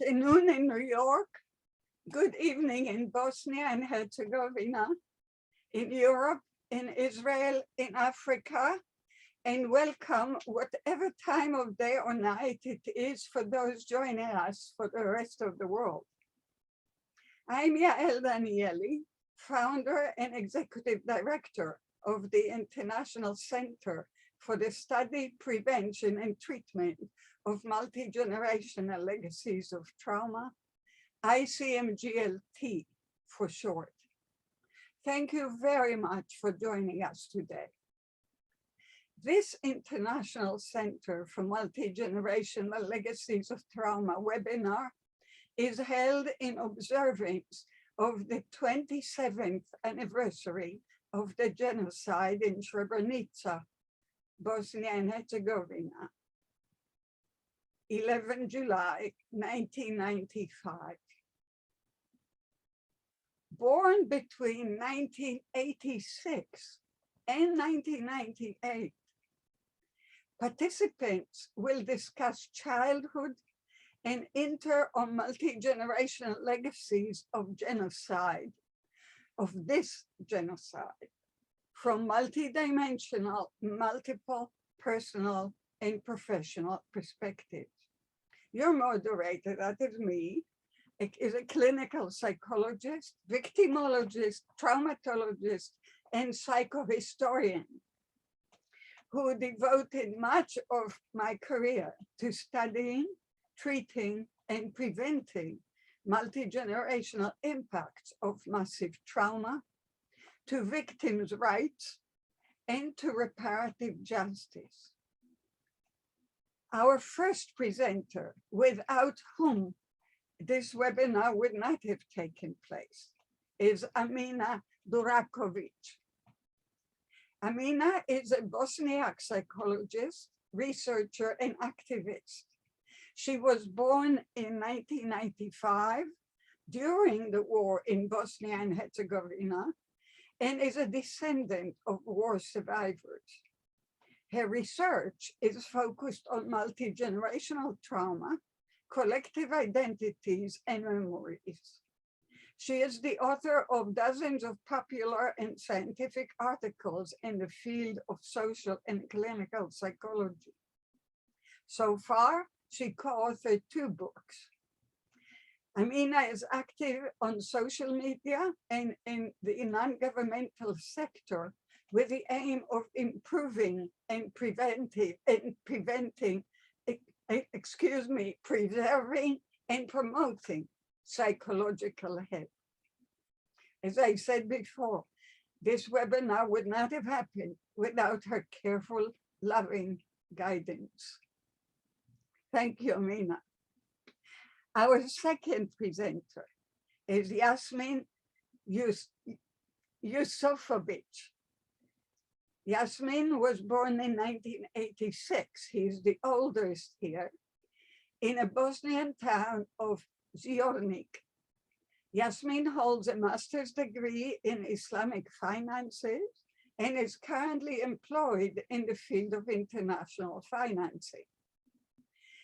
afternoon in New York, good evening in Bosnia and Herzegovina, in Europe, in Israel, in Africa, and welcome whatever time of day or night it is for those joining us for the rest of the world. I'm Yael Danieli, founder and executive director of the International Center for the Study, Prevention, and Treatment of Multigenerational Legacies of Trauma, ICMGLT for short. Thank you very much for joining us today. This International Center for Multigenerational Legacies of Trauma webinar is held in observance of the 27th anniversary of the genocide in Srebrenica, Bosnia and Herzegovina, 11 July 1995. Born between 1986 and 1998, participants will discuss childhood and inter- or multi-generational legacies of genocide, of this genocide, from multidimensional, multiple, personal, and professional perspectives. Your moderator, that is me, is a clinical psychologist, victimologist, traumatologist, and psychohistorian who devoted much of my career to studying, treating, and preventing multi-generational impacts of massive trauma, to victims' rights, and to reparative justice. Our first presenter, without whom this webinar would not have taken place, is Amina Duraković. Amina is a Bosniak psychologist, researcher, and activist. She was born in 1995 during the war in Bosnia and Herzegovina and is a descendant of war survivors. Her research is focused on multi-generational trauma, collective identities, and memories. She is the author of dozens of popular and scientific articles in the field of social and clinical psychology. So far, she co-authored 2 books. Amina is active on social media and in the non-governmental sector with the aim of improving and preserving and promoting psychological health. As I said before, this webinar would not have happened without her careful, loving guidance. Thank you, Amina. Our second presenter is Jasmin Jusufović. Jasmin was born in 1986, he's the oldest here, in a Bosnian town of Zvornik. Jasmin holds a master's degree in Islamic finances and is currently employed in the field of international financing.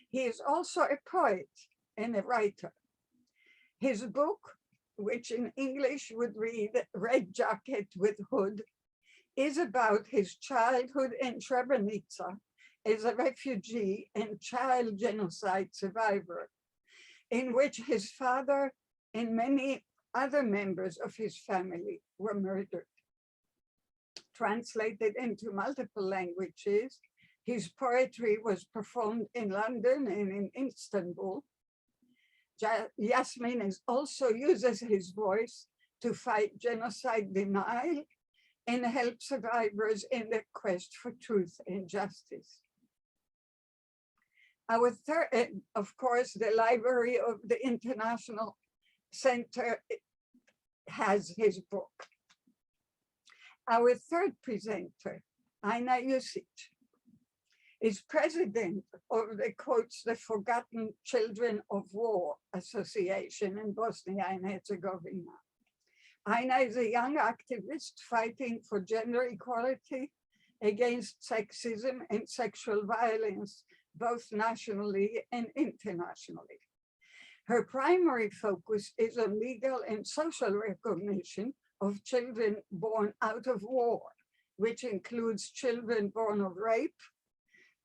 He is also a poet and a writer. His book, which in English would read Red Jacket with Hood, is about his childhood in Srebrenica as a refugee and child genocide survivor, in which his father and many other members of his family were murdered. Translated into multiple languages, his poetry was performed in London and in Istanbul. Jasmin also uses his voice to fight genocide denial and help survivors in their quest for truth and justice. Our third, of course, the library of the International Center has his book. Our third presenter, Amina Jusufović, is president of the the Forgotten Children of War Association in Bosnia and Herzegovina. Amina is a young activist fighting for gender equality, against sexism and sexual violence, both nationally and internationally. Her primary focus is on legal and social recognition of children born out of war, which includes children born of rape,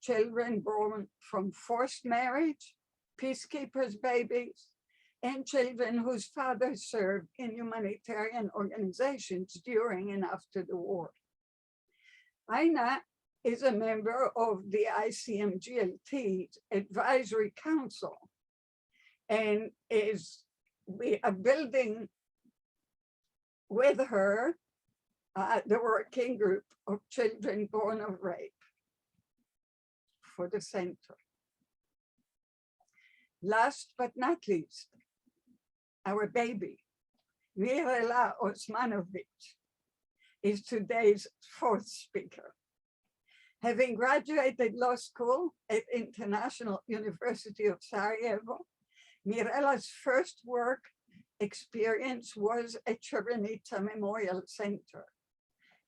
children born from forced marriage, peacekeepers' babies, and children whose fathers served in humanitarian organizations during and after the war. Aina is a member of the ICMGLT's Advisory Council, and we are building with her the working group of children born of rape for the center. Last but not least, our baby, Mirella Osmanovic, is today's fourth speaker. Having graduated law school at International University of Sarajevo, Mirella's first work experience was at Srebrenica Memorial Center.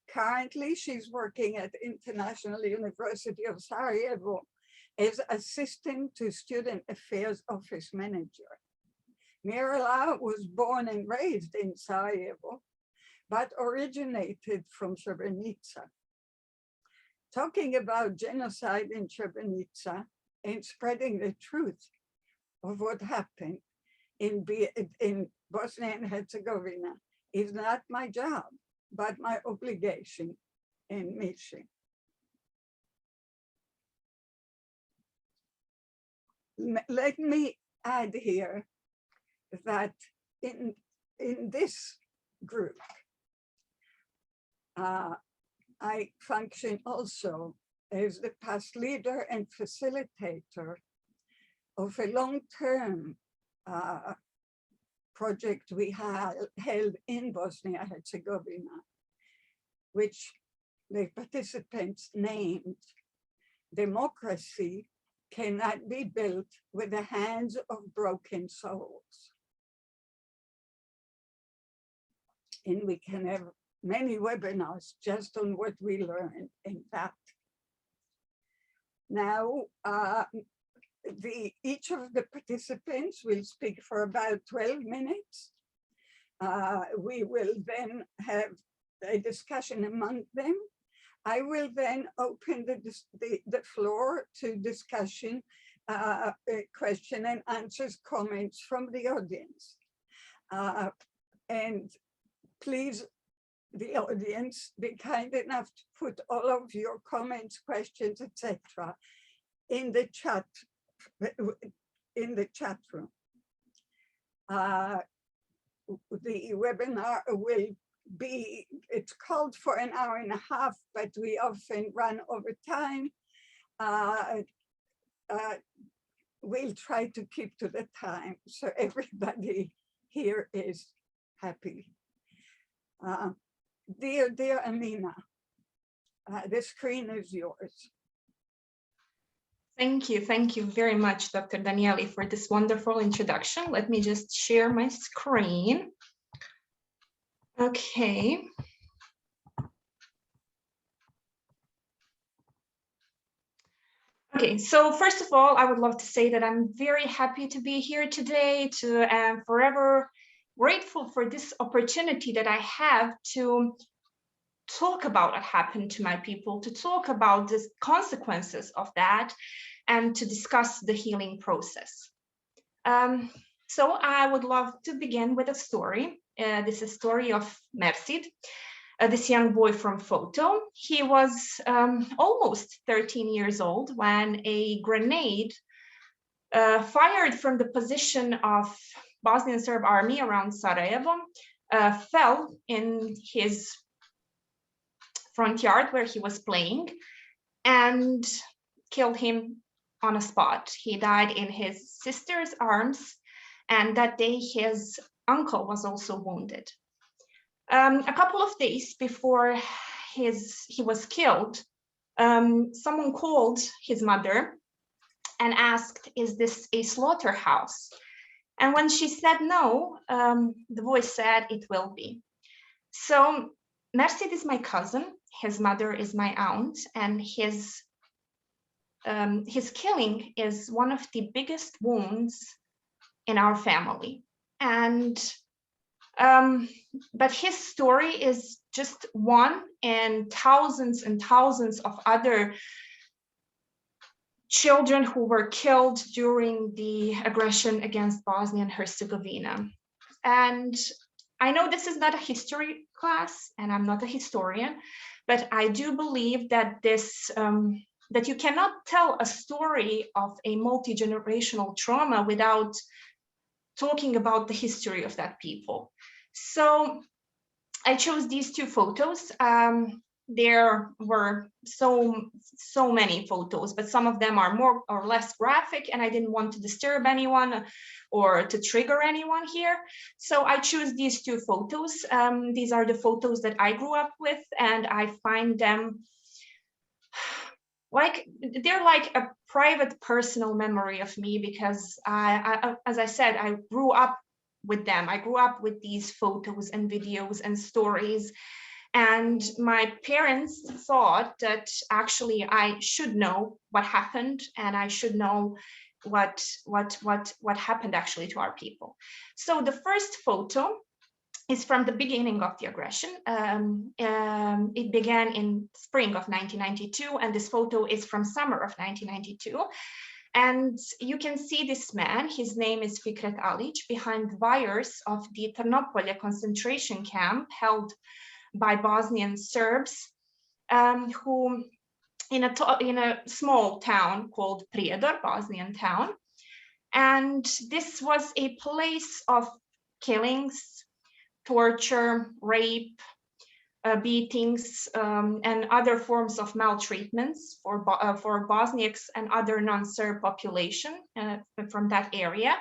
Currently, she's working at International University of Sarajevo as assistant to Student Affairs Office Manager. Mirella was born and raised in Sarajevo, but originated from Srebrenica. Talking about genocide in Srebrenica and spreading the truth of what happened in Bosnia and Herzegovina is not my job, but my obligation and mission. Let me add here that in this group, I function also as the past leader and facilitator of a long-term project we held in Bosnia and Herzegovina, which the participants named "Democracy Cannot Be Built with the Hands of Broken Souls." And we can have many webinars just on what we learned in that. Now, each of the participants will speak for about 12 minutes. We will then have a discussion among them. I will then open the floor to discussion, question and answers, comments from the audience. And please, the audience, be kind enough to put all of your comments, questions, etc. in the chat room. The webinar will be, it's called for an hour and a half, but we often run over time. We'll try to keep to the time so everybody here is happy. Dear Amina, the screen is yours. Thank you very much, Dr. Danieli, for this wonderful introduction. Let me just share my screen. Okay. Okay, so first of all, I would love to say that I'm very happy to be here today, am forever grateful for this opportunity that I have to talk about what happened to my people, to talk about the consequences of that, and to discuss the healing process. So I would love to begin with a story. This is a story of Mersid, this young boy from photo. He was almost 13 years old when a grenade fired from the position of Bosnian Serb army around Sarajevo fell in his front yard where he was playing and killed him on a spot. He died in his sister's arms, and that day his uncle was also wounded. A couple of days before he was killed, someone called his mother and asked, "Is this a slaughterhouse?" And when she said no, the voice said, "It will be." So Mersid is my cousin, his mother is my aunt, and his killing is one of the biggest wounds in our family. And but his story is just one in thousands and thousands of other children who were killed during the aggression against Bosnia and Herzegovina. And I know this is not a history class, and I'm not a historian, but I do believe that this that you cannot tell a story of a multi-generational trauma without talking about the history of that people. So I chose these two photos. There were so many photos, but some of them are more or less graphic, and I didn't want to disturb anyone or to trigger anyone here. So I choose these two photos. These are the photos that I grew up with, and I find them like they're like a private personal memory of me, because I as I said, I grew up with them. I grew up with these photos and videos and stories. And my parents thought that actually I should know what happened, and I should know what happened actually to our people. So the first photo is from the beginning of the aggression. It began in spring of 1992, and this photo is from summer of 1992. And you can see this man, his name is Fikret Alić, behind wires of the Trnopolje concentration camp held by Bosnian Serbs, who in a small town called Prijedor, Bosnian town. And this was a place of killings, torture, rape, beatings, and other forms of maltreatments for Bosniaks and other non-Serb population from that area.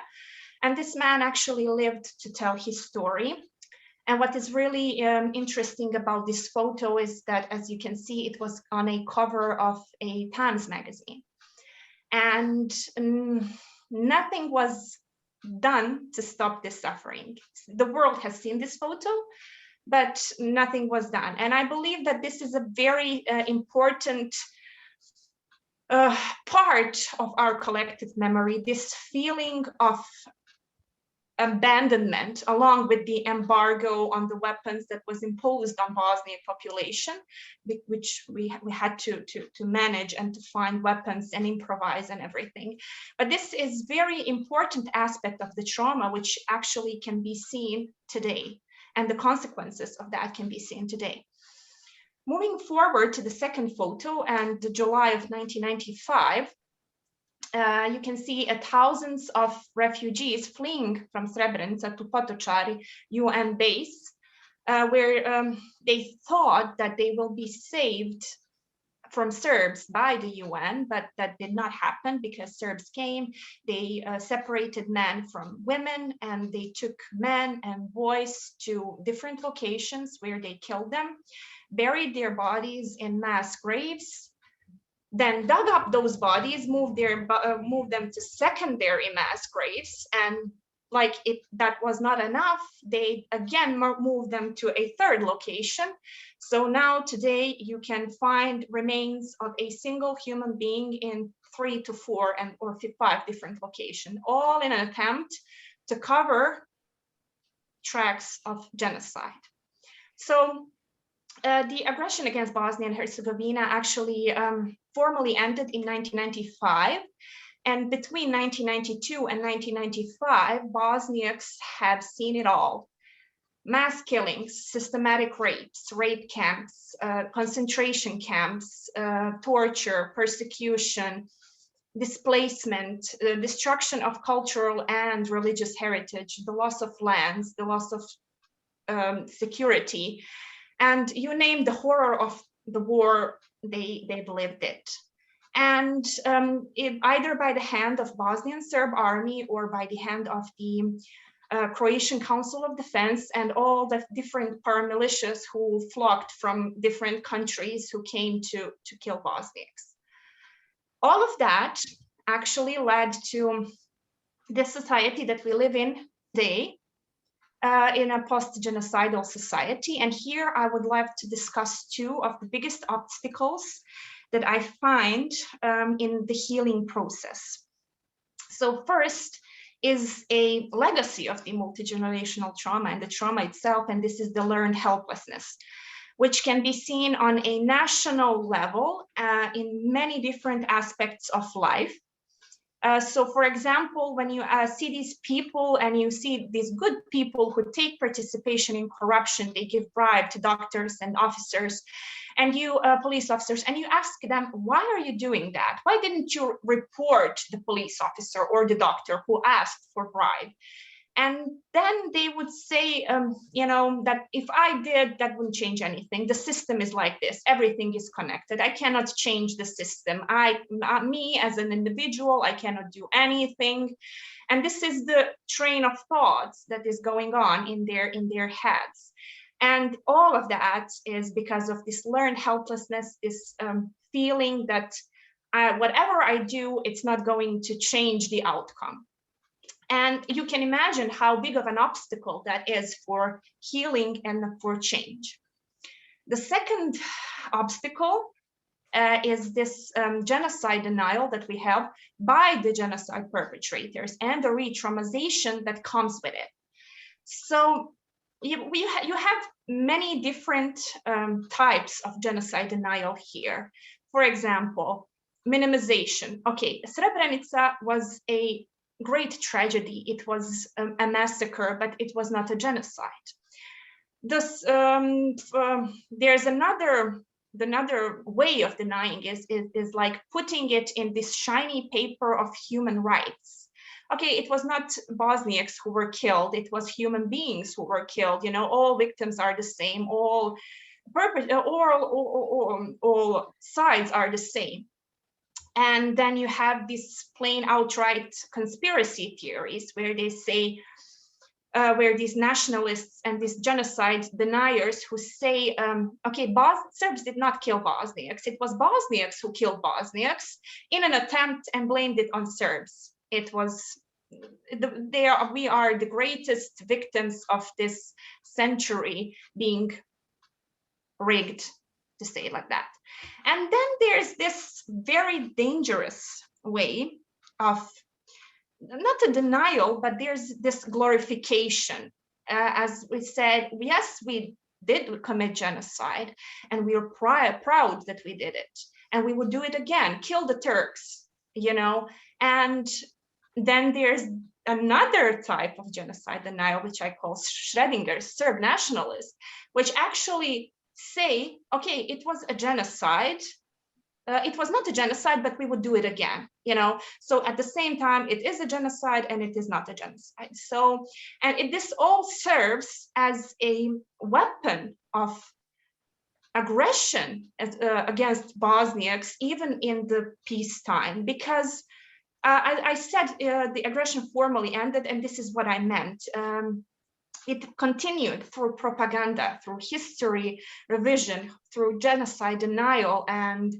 And this man actually lived to tell his story. And what is really interesting about this photo is that, as you can see, it was on a cover of a Times magazine. And nothing was done to stop this suffering. The world has seen this photo, but nothing was done. And I believe that this is a very important part of our collective memory, this feeling of abandonment, along with the embargo on the weapons that was imposed on Bosnian population, which we had to manage and to find weapons and improvise and everything. But this is very important aspect of the trauma, which actually can be seen today, and the consequences of that can be seen today. Moving forward to the second photo, and July of 1995, you can see thousands of refugees fleeing from Srebrenica to Potočari UN base, where they thought that they will be saved from Serbs by the UN, but that did not happen, because Serbs came, they separated men from women, and they took men and boys to different locations where they killed them, buried their bodies in mass graves, then dug up those bodies, moved them to secondary mass graves, and like that was not enough, they again moved them to a third location. So now today you can find remains of a single human being in 3 to 4 or 5 different locations, all in an attempt to cover tracks of genocide. So the aggression against Bosnia and Herzegovina actually formally ended in 1995. And between 1992 and 1995, Bosniaks have seen it all. Mass killings, systematic rapes, rape camps, concentration camps, torture, persecution, displacement, destruction of cultural and religious heritage, the loss of lands, the loss of security. And you name the horror of the war, they've lived it. And either by the hand of Bosnian Serb army or by the hand of the Croatian Council of Defense and all the different paramilitias who flocked from different countries who came to kill Bosniaks. All of that actually led to the society that we live in today, in a post-genocidal society. And here I would like to discuss 2 of the biggest obstacles that I find in the healing process. So first is a legacy of the multigenerational trauma and the trauma itself, and this is the learned helplessness, which can be seen on a national level in many different aspects of life. So for example, when you see these people and you see these good people who take participation in corruption, they give bribe to doctors and officers, and you police officers, and you ask them, why are you doing that? Why didn't you report the police officer or the doctor who asked for bribe? And then they would say, you know, that if I did, that wouldn't change anything. The system is like this. Everything is connected. I cannot change the system. Me as an individual, I cannot do anything. And this is the train of thoughts that is going on in their heads. And all of that is because of this learned helplessness, this feeling that whatever I do, it's not going to change the outcome. And you can imagine how big of an obstacle that is for healing and for change. The second obstacle is this genocide denial that we have by the genocide perpetrators and the re-traumatization that comes with it. So you have many different types of genocide denial here. For example, minimization. Okay, Srebrenica was a great tragedy. It was a massacre, but it was not a genocide. This, there's another way of denying is like putting it in this shiny paper of human rights. Okay, it was not Bosniaks who were killed, it was human beings who were killed. You know, all victims are the same, all sides are the same. And then you have these plain outright conspiracy theories where they say, where these nationalists and these genocide deniers who say, okay, Serbs did not kill Bosniaks. It was Bosniaks who killed Bosniaks in an attempt and blamed it on Serbs. It was, we are the greatest victims of this century being rigged, to say it like that. And then there's this very dangerous way of, not a denial, but there's this glorification. As we said, yes, we did commit genocide, and we are proud that we did it, and we would do it again, kill the Turks, you know. And then there's another type of genocide denial, which I call Schrodinger's Serb nationalist, which actually say, okay, it was a genocide. It was not a genocide, but we would do it again, you know. So at the same time, it is a genocide and it is not a genocide. So, and this all serves as a weapon of aggression against Bosniaks, even in the peacetime, because I said the aggression formally ended, and this is what I meant. It continued through propaganda, through history revision, through genocide denial, and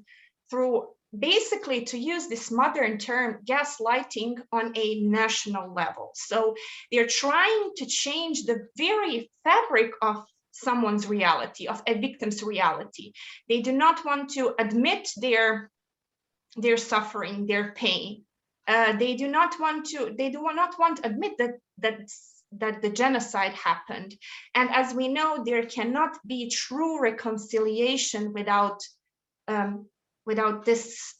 through basically, to use this modern term, gaslighting on a national level. So they're trying to change the very fabric of someone's reality, of a victim's reality. They do not want to admit their suffering, their pain. They do not want to admit that the genocide happened. And as we know, there cannot be true reconciliation without this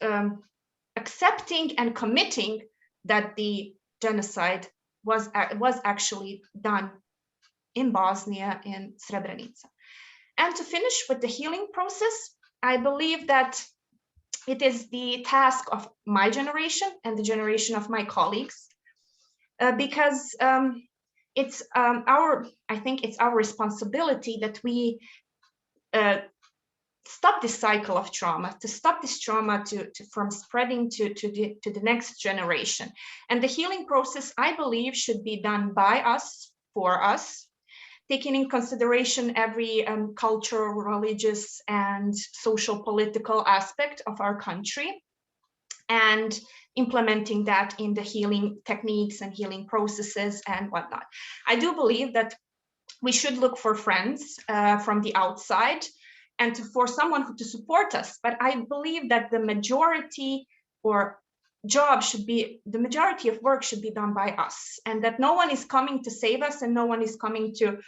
accepting and committing that the genocide was actually done in Bosnia, in Srebrenica. And to finish with the healing process, I believe that it is the task of my generation and the generation of my colleagues, because I think it's our responsibility that we stop this cycle of trauma, to stop this trauma from spreading to the next generation. And the healing process, I believe, should be done by us, for us, taking in consideration every cultural, religious, and social political aspect of our country, and implementing that in the healing techniques and healing processes and whatnot. I do believe that we should look for friends from the outside and for someone to support us. But I believe that the majority, or job should be, the majority of work should be done by us, and that no one is coming to save us and no one is coming to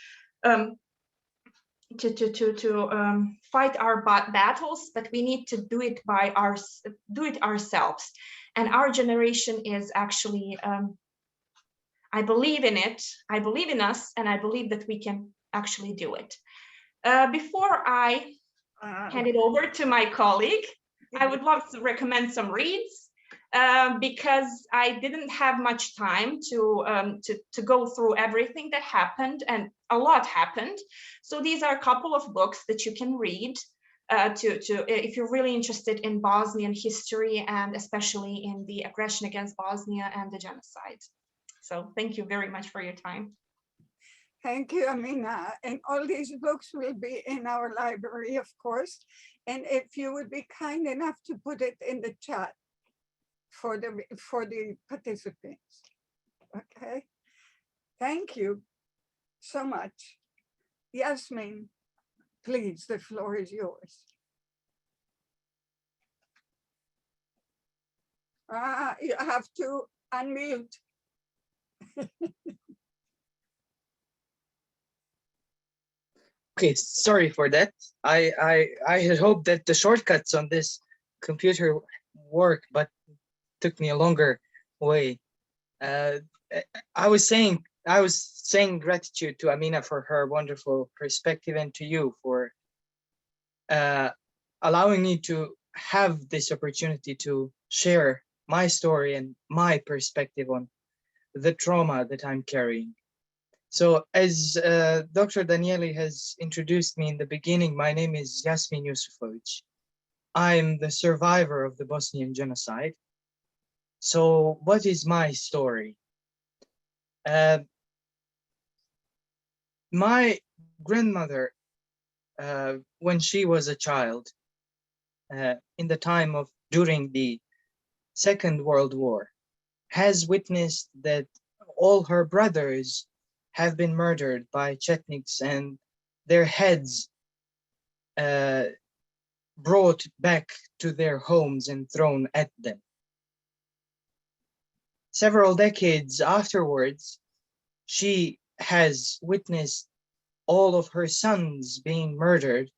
fight our battles, but we need to do it ourselves. And our generation is actually, I believe in it, I believe in us, and I believe that we can actually do it. Before I hand it over to my colleague, I would love to recommend some reads, because I didn't have much time to go through everything that happened, and a lot happened. So these are a couple of books that you can read if you're really interested in Bosnian history, and especially in the aggression against Bosnia and the genocide. So thank you very much for your time. Thank you, Amina. And all these books will be in our library, of course. And if you would be kind enough to put it in the chat for the participants. Okay. Thank you so much. Jasmin, please, the floor is yours. You have to unmute. Okay, sorry for that. I had hoped that the shortcuts on this computer work, but took me a longer way. I was saying gratitude to Amina for her wonderful perspective, and to you for allowing me to have this opportunity to share my story and my perspective on the trauma that I'm carrying. So as Dr. Danieli has introduced me in the beginning, my name is Jasmin Jusufović. I'm the survivor of the Bosnian genocide. So what is my story? My grandmother, when she was a child, in the time of during the Second World War, has witnessed that all her brothers have been murdered by Chetniks and their heads brought back to their homes and thrown at them. Several decades afterwards, she has witnessed all of her sons being murdered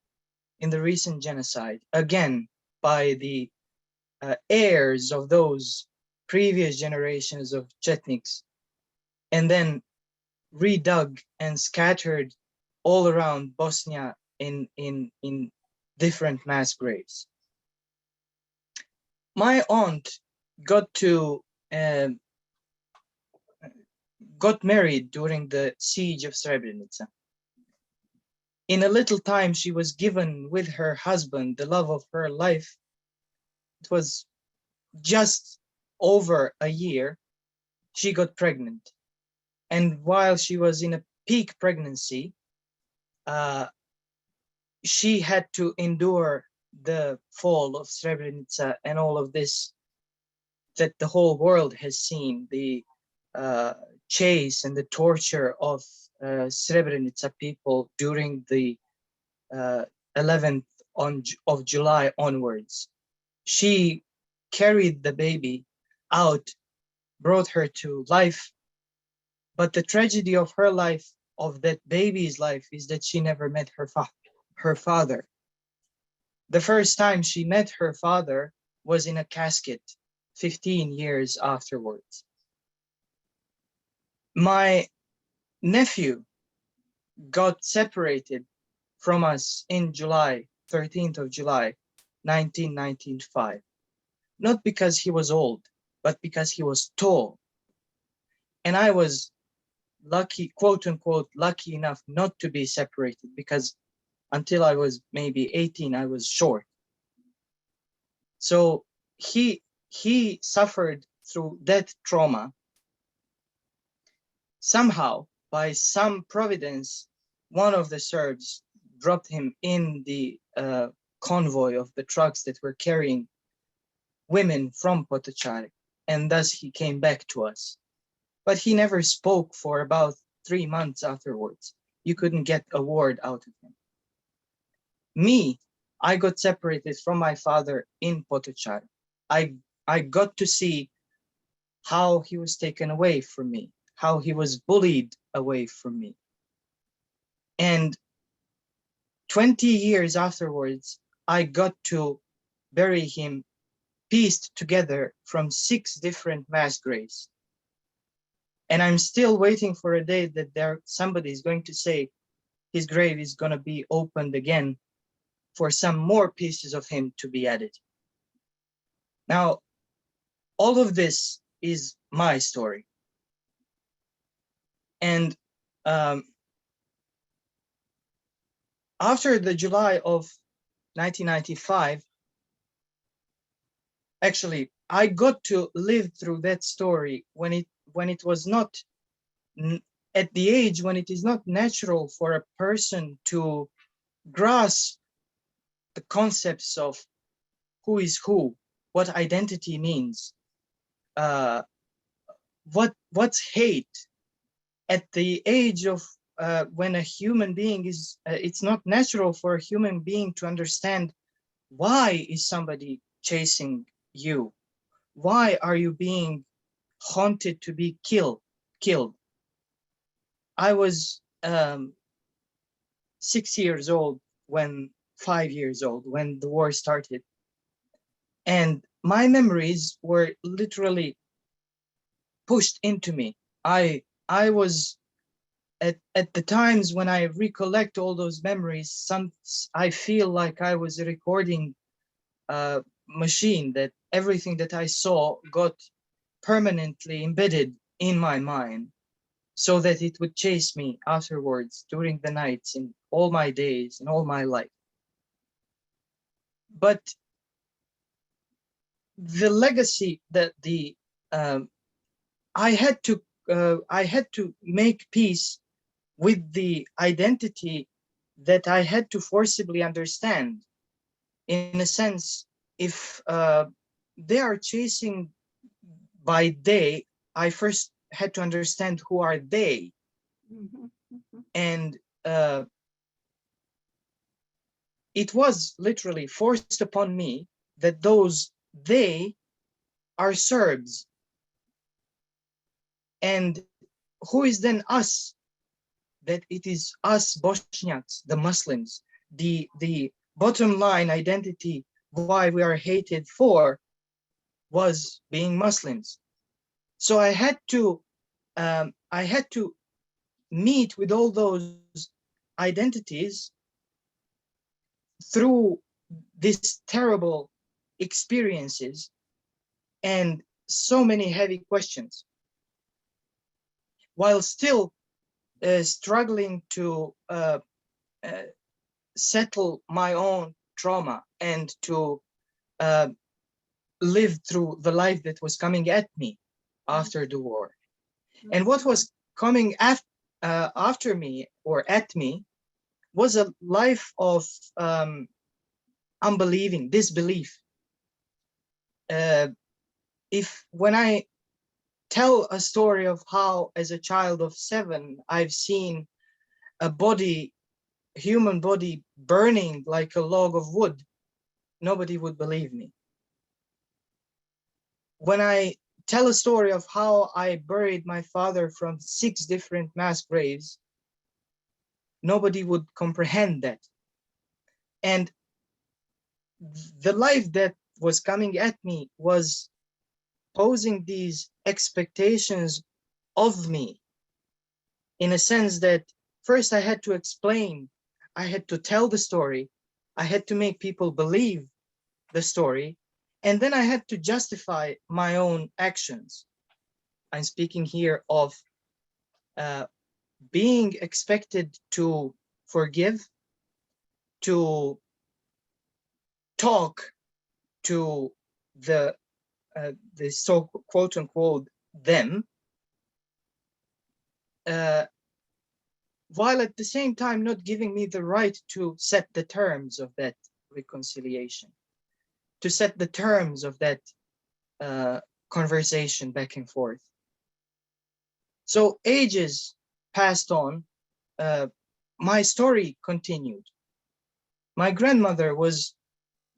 in the recent genocide, again by the heirs of those previous generations of Chetniks, and then redug and scattered all around Bosnia in different mass graves. My aunt got married during the siege of Srebrenica. In a little time, she was given with her husband the love of her life. It was just over a year, she got pregnant. And while she was in a peak pregnancy, she had to endure the fall of Srebrenica and all of this that the whole world has seen, the chase and the torture of Srebrenica people during the 11th of July onwards. She carried the baby out, brought her to life, but the tragedy of her life, of that baby's life, is that she never met her father. The first time she met her father was in a casket 15 years afterwards. My nephew got separated from us in July, 13th of July, 1995. Not because he was old, but because he was tall. And I was lucky, quote unquote, lucky enough not to be separated, because until I was maybe 18, I was short. So he suffered through that trauma. Somehow, by some providence, one of the Serbs dropped him in the convoy of the trucks that were carrying women from Potocari, and thus he came back to us. But he never spoke for about 3 months afterwards. You couldn't get a word out of him. Me, I got separated from my father in Potocari. I I got to see how he was taken away from me, how he was bullied away from me. And 20 years afterwards, I got to bury him pieced together from 6 different mass graves. And I'm still waiting for a day that somebody is going to say his grave is going to be opened again for some more pieces of him to be added. Now, all of this is my story. And after the July of 1995, actually, I got to live through that story when it was not at the age when it is not natural for a person to grasp the concepts of who is who, what identity means, what's hate. At the age of when a human being is, it's not natural for a human being to understand why is somebody chasing you? Why are you being haunted to be killed? I was 6 years old 5 years old when the war started. And my memories were literally pushed into me. I was at the times when I recollect all those memories, I feel like I was a recording machine, that everything that I saw got permanently embedded in my mind, so that it would chase me afterwards during the nights in all my days and all my life. But the legacy that I had to make peace with the identity that I had to forcibly understand. In a sense, if they are chasing by day, I first had to understand who are they. Mhm, mhm. And it was literally forced upon me that those they are Serbs. And who is then us? That it is us Bosniaks, the Muslims. The bottom line identity why we are hated for was being Muslims. So I had to meet with all those identities through these terrible experiences and so many heavy questions, while still struggling to settle my own trauma and to live through the life that was coming at me after the war. And what was coming after me or at me was a life of unbelieving, disbelief. When I tell a story of how, as a child of 7, I've seen a human body burning like a log of wood, nobody would believe me. When I tell a story of how I buried my father from 6 different mass graves, nobody would comprehend that. And the life that was coming at me was posing these expectations of me, in a sense that first I had to explain, I had to tell the story, I had to make people believe the story, and then I had to justify my own actions. I'm speaking here of being expected to forgive, to talk to the so quote unquote them, while at the same time not giving me the right to set the terms of that reconciliation, to set the terms of that conversation back and forth. So ages passed on, my story continued. My grandmother was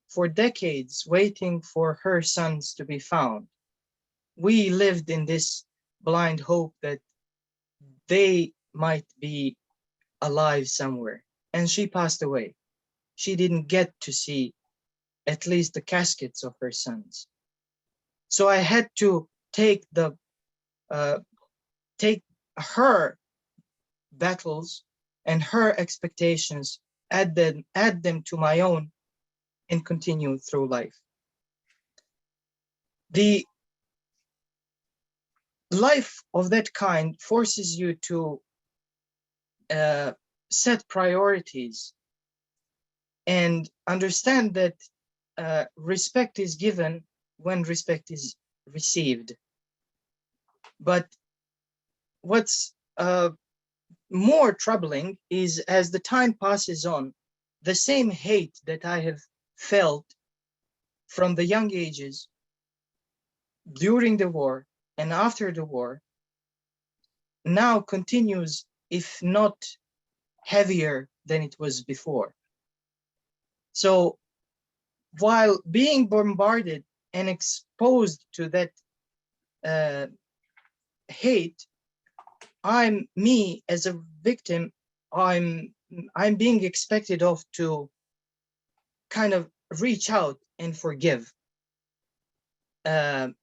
for decades waiting for her sons to be found. We lived in this blind hope that they might be alive somewhere, and she passed away. She didn't get to see at least the caskets of her sons. So I had to take her battles and her expectations, add them to my own, and continue through life. The life of that kind forces you to set priorities and understand that respect is given when respect is received. But what's more troubling is, as the time passes on, the same hate that I have felt from the young ages during the war and after the war now continues, if not heavier than it was before. So while being bombarded and exposed to that hate, me as a victim, I'm being expected of to kind of reach out and forgive. I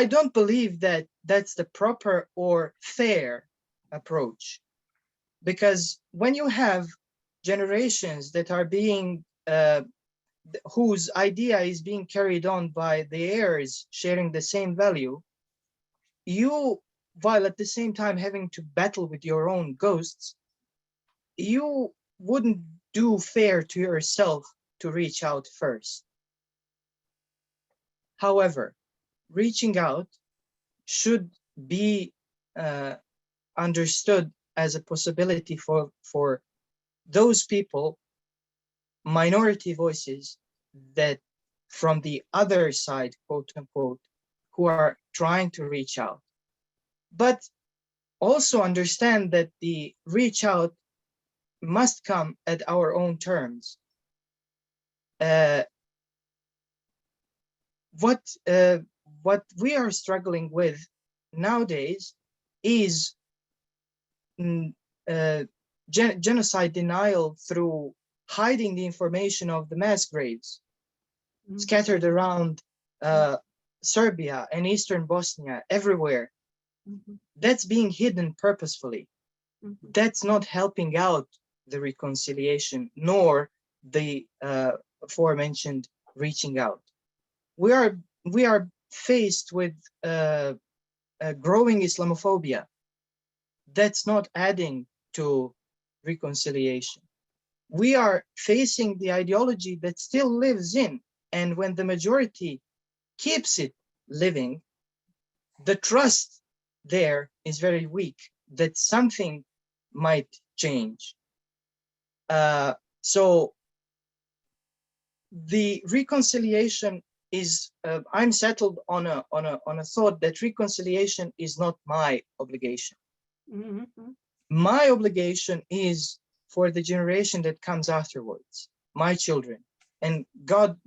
don't believe that that's the proper or fair approach, because when you have generations that are being whose idea is being carried on by the heirs sharing the same value, you, while at the same time having to battle with your own ghosts, you wouldn't do fair to yourself to reach out first. However, reaching out should be understood as a possibility for those people, minority voices, that from the other side, quote unquote, who are trying to reach out. But also understand that the reach out must come at our own terms. What we are struggling with nowadays is genocide denial through hiding the information of the mass graves scattered around Serbia and Eastern Bosnia, everywhere. That's being hidden purposefully. That's not helping out the reconciliation, nor the aforementioned reaching out. We are faced with growing Islamophobia. That's not adding to reconciliation. We are facing the ideology that still lives in, and when the majority keeps it living, the trust there is very weak that something might change. So the reconciliation is, I'm settled on a thought that reconciliation is not my obligation. My obligation is for the generation that comes afterwards, my children. And God,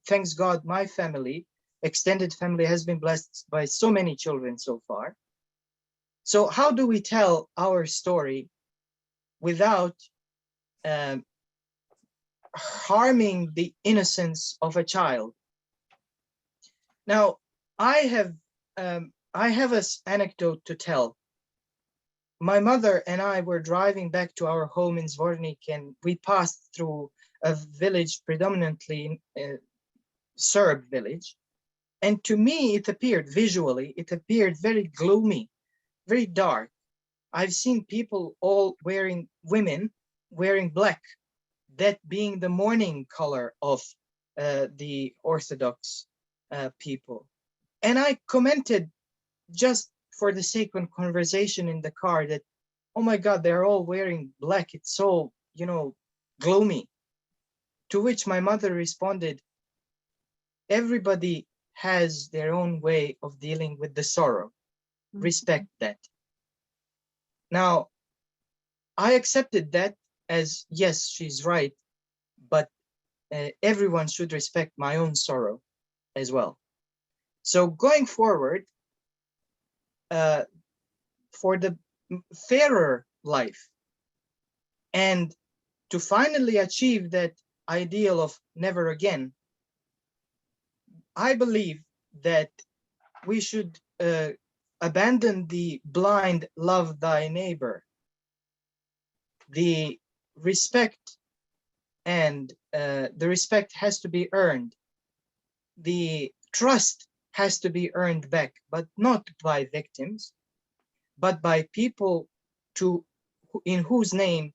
thanks God, my family, extended family, has been blessed by so many children so far. So how do we tell our story without harming the innocence of a child? Now, I have an anecdote to tell. My mother and I were driving back to our home in Zvornik, and we passed through a village, predominantly Serb village. And to me, it appeared visually, it appeared very gloomy, very dark. I've seen people women wearing black, that being the mourning color of the Orthodox people. And I commented, just for the sake of conversation in the car, that, oh my God, they're all wearing black. It's so, gloomy. To which my mother responded, everybody has their own way of dealing with the sorrow. Respect that. Now, I accepted that as, yes, she's right, but everyone should respect my own sorrow as well. So going forward, for the fairer life, and to finally achieve that ideal of never again, I believe that we should abandon the blind love thy neighbor. The respect, and the respect has to be earned. The trust has to be earned back, but not by victims, but by people in whose name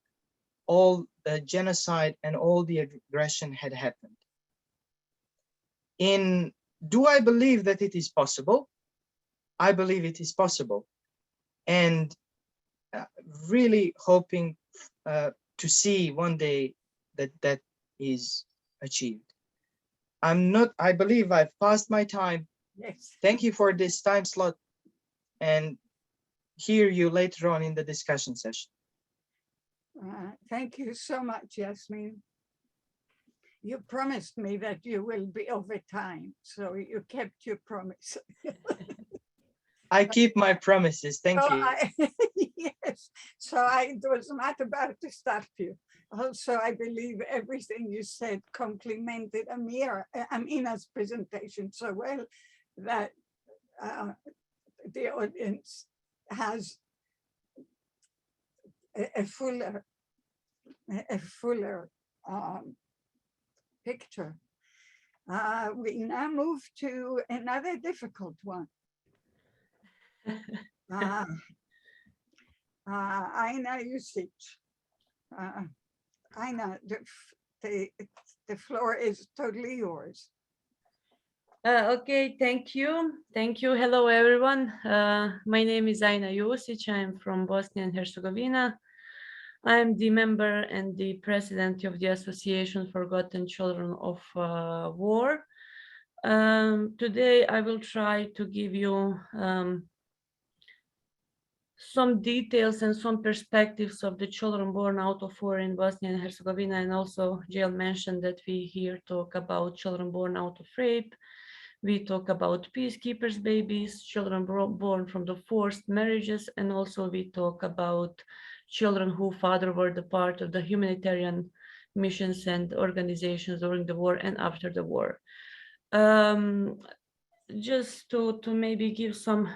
all the genocide and all the aggression had happened. Do I believe that it is possible? I believe it is possible, and really hoping to see one day that that is achieved. I believe I've passed my time. Yes. Thank you for this time slot, and hear you later on in the discussion session. Thank you so much, Jasmin. You promised me that you will be over time, so you kept your promise. I keep my promises. Thank you. Yes, so I was not about to stop you. Also, I believe everything you said complimented Amina's presentation so well that the audience has a fuller picture. We now move to another difficult one. Amina Jusufović. Amina, the floor is totally yours. Okay, thank you. Thank you. Hello, everyone. My name is Amina Jusufović. I'm from Bosnia and Herzegovina. I'm the member and the president of the Association Forgotten Children of War. Today, I will try to give you some details and some perspectives of the children born out of war in Bosnia and Herzegovina. And also, Jill mentioned that we here talk about children born out of rape. We talk about peacekeepers' babies, children born from the forced marriages, and also we talk about children whose father were the part of the humanitarian missions and organizations during the war and after the war. Just to maybe give some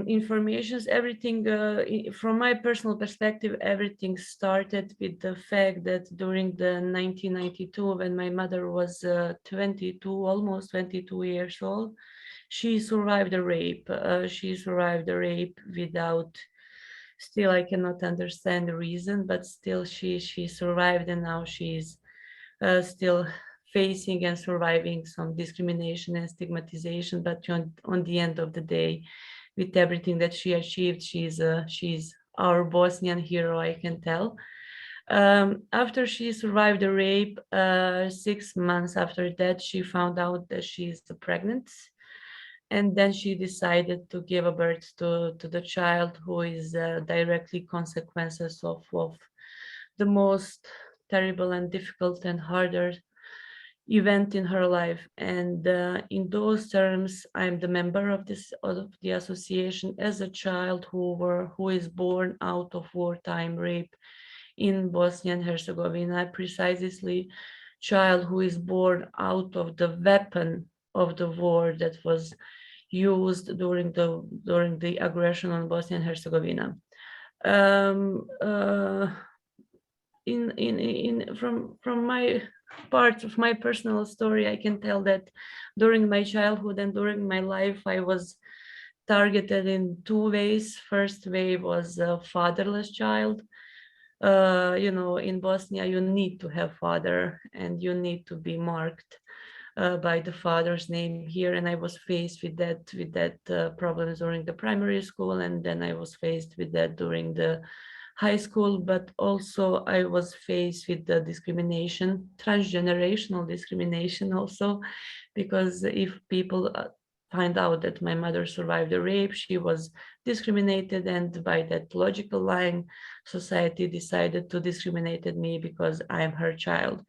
information, everything from my personal perspective, everything started with the fact that during the 1992, when my mother was 22, almost 22 years old, she survived a rape. She survived a rape without, still I cannot understand the reason, but still she survived, and now she's still facing and surviving some discrimination and stigmatization. But on the end of the day, with everything that she achieved, she's our Bosnian hero, I can tell. After she survived the rape, 6 months after that, she found out that she's pregnant. And then she decided to give a birth to the child, who is directly consequences of the most terrible and difficult and harder event in her life. And in those terms, I'm the member of the association as a child who is born out of wartime rape in Bosnia and Herzegovina, precisely child who is born out of the weapon of the war that was used during the aggression on Bosnia and Herzegovina. From my part of my personal story, I can tell that during my childhood and during my life, I was targeted in 2 ways. First way was a fatherless child. In Bosnia, you need to have father and you need to be marked by the father's name here. And I was faced with that problems during the primary school, and then I was faced with that during the high school, but also I was faced with the discrimination, transgenerational discrimination also, because if people find out that my mother survived the rape, she was discriminated, and by that logical line, society decided to discriminate me because I am her child.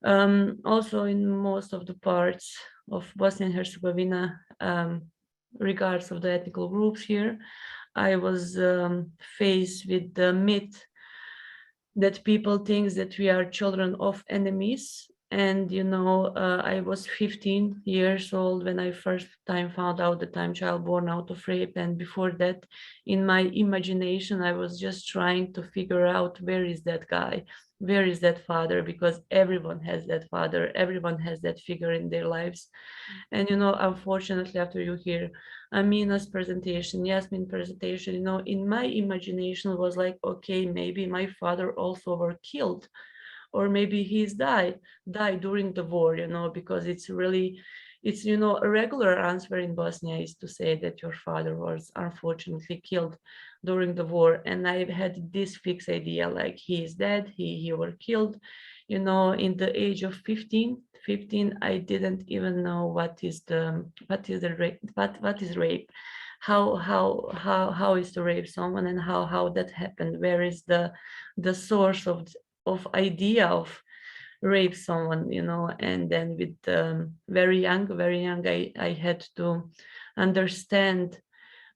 Also, in most of the parts of Bosnia and Herzegovina, regards of the ethnical groups here, I was faced with the myth that people think that we are children of enemies. And, you know, I was 15 years old when I first time found out that I'm child born out of rape. And before that, in my imagination, I was just trying to figure out, where is that guy? Where is that father? Because everyone has that father, everyone has that figure in their lives. And, you know, unfortunately, after you hear Amina's presentation, Jasmin's presentation, you know, in my imagination was like, okay, maybe my father also were killed, or maybe he's died during the war, you know, because it's really, it's, you know, a regular answer in Bosnia is to say that your father was unfortunately killed during the war. And I had this fixed idea, like he is dead, he were killed, you know. In the age of 15, I didn't even know what is rape, how is to rape someone, and how that happened, where is the source of idea of rape someone, you know. And then with very young, I had to understand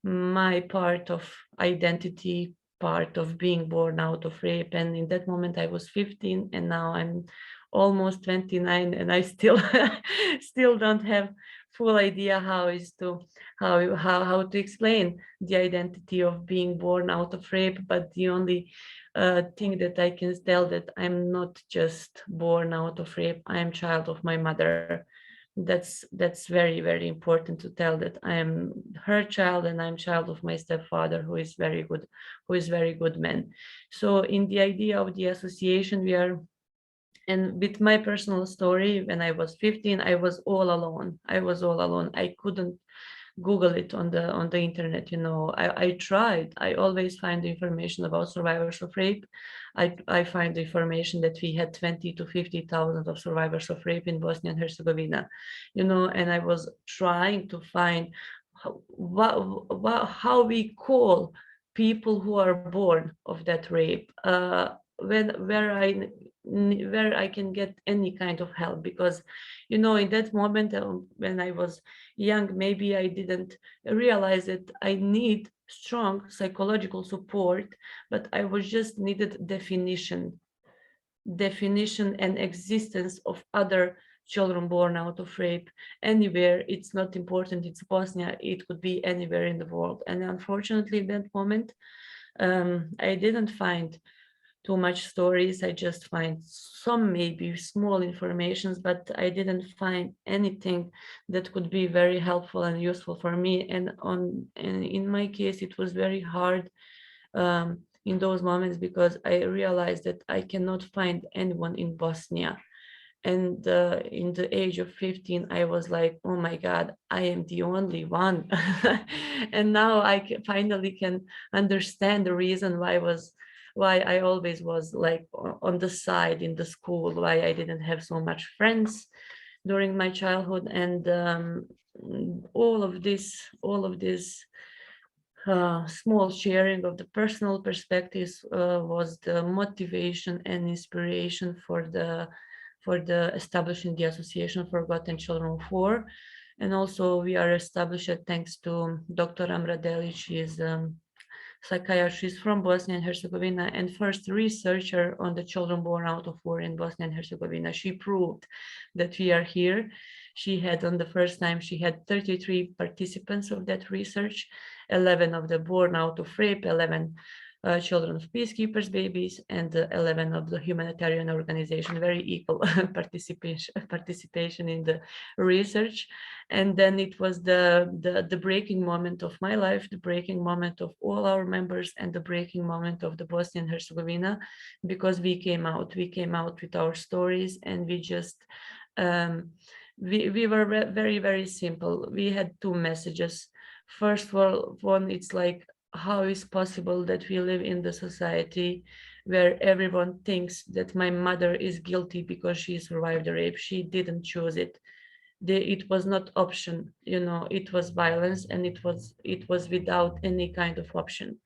my part of identity, part of being born out of rape. And in that moment I was 15, and now I'm almost 29, and I still still don't have full idea how to explain the identity of being born out of rape. But the only thing that I can tell, that I'm not just born out of rape, I'm child of my mother. That's very, very important to tell, that I am her child, and I'm child of my stepfather, who is very good man. So in the idea of the association, we are, and with my personal story, when I was 15, I was all alone. I couldn't Google it on the internet, you know. I tried. I always find the information about survivors of rape. I find the information that we had 20 to 50,000 of survivors of rape in Bosnia and Herzegovina, you know. And I was trying to find how we call people who are born of that rape, where I can get any kind of help. Because, you know, in that moment, when I was young, maybe I didn't realize that I need strong psychological support, but I was just needed definition and existence of other children born out of rape anywhere. It's not important, it's Bosnia, it could be anywhere in the world. And unfortunately, in that moment, I didn't find too much stories. I just find some maybe small informations, but I didn't find anything that could be very helpful and useful for me. And in my case, it was very hard in those moments, because I realized that I cannot find anyone in Bosnia. And in the age of 15, I was like, oh my God, I am the only one. And now I finally can understand the reason why I always was like on the side in the school, why I didn't have so much friends during my childhood. And all of this small sharing of the personal perspectives was the motivation and inspiration for the establishing the Association Forgotten Children of War. And also we are established thanks to Dr. Amra Delic. She is psychiatrist from Bosnia and Herzegovina and first researcher on the children born out of war in Bosnia and Herzegovina. She proved that we are here. She had, on the first time, she had 33 participants of that research, 11 of the born out of rape, 11 children of peacekeepers babies, and 11 of the humanitarian organization, very equal participation in the research. And then it was the breaking moment of my life, the breaking moment of all our members, and the breaking moment of the Bosnia and Herzegovina, because we came out with our stories, and we just we were very, very simple. We had two messages. First of all, one, it's like, how is possible that we live in the society where everyone thinks that my mother is guilty because she survived the rape? She didn't choose it. it was not option, you know, it was violence, and it was without any kind of option.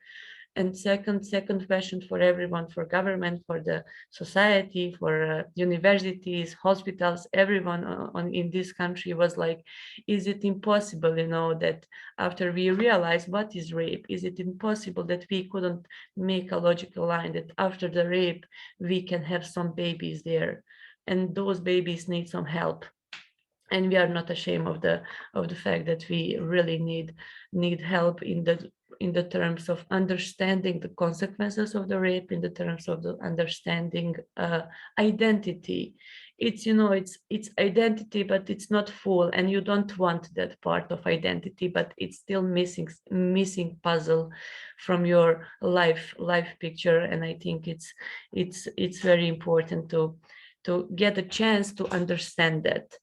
And second question for everyone, for government, for the society, for universities, hospitals, everyone in this country was like, is it impossible, you know, that after we realize what is rape, is it impossible that we couldn't make a logical line that after the rape we can have some babies there, and those babies need some help, and we are not ashamed of the fact that we really need help in the terms of understanding the consequences of the rape, in the terms of the understanding identity. It's, you know, it's identity, but it's not full, and you don't want that part of identity, but it's still missing puzzle from your life picture. And I think it's very important to get a chance to understand that.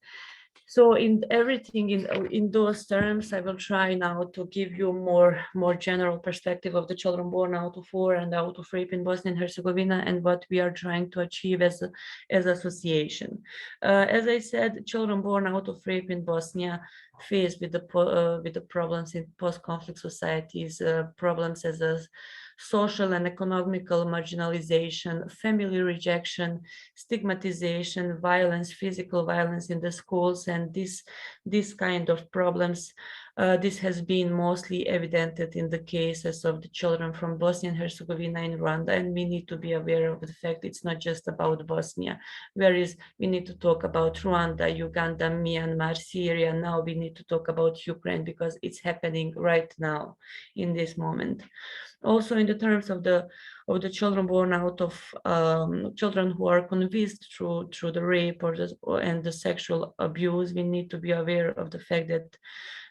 So in everything in those terms, I will try now to give you more general perspective of the children born out of war and out of rape in Bosnia and Herzegovina, and what we are trying to achieve as association. As I said, children born out of rape in Bosnia faced with the problems in post-conflict societies, problems as a social and economical marginalization, family rejection, stigmatization, violence, physical violence in the schools, and this kind of problems. This has been mostly evidented in the cases of the children from Bosnia and Herzegovina and Rwanda, and we need to be aware of the fact it's not just about Bosnia, whereas we need to talk about Rwanda, Uganda, Myanmar, Syria. Now we need to talk about Ukraine because it's happening right now in this moment. Also, in the terms of the children born out of children who are convinced through the rape and the sexual abuse, we need to be aware of the fact that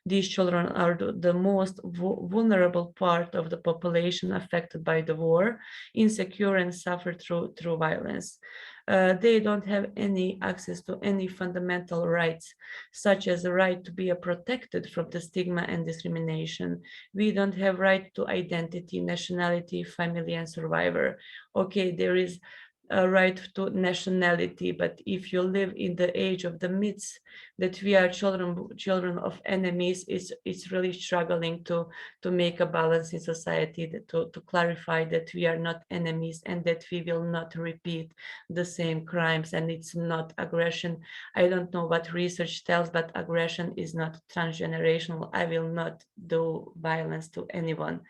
these children are the most vulnerable part of the population affected by the war, insecure and suffer through violence. They don't have any access to any fundamental rights, such as the right to be protected from the stigma and discrimination. We don't have right to identity, nationality, family, and survivor. Okay, there is a right to nationality, but if you live in the age of the myths that we are children of enemies, it's really struggling to make a balance in society, to clarify that we are not enemies and that we will not repeat the same crimes, and it's not aggression. I don't know what research tells, but aggression is not transgenerational. I will not do violence to anyone,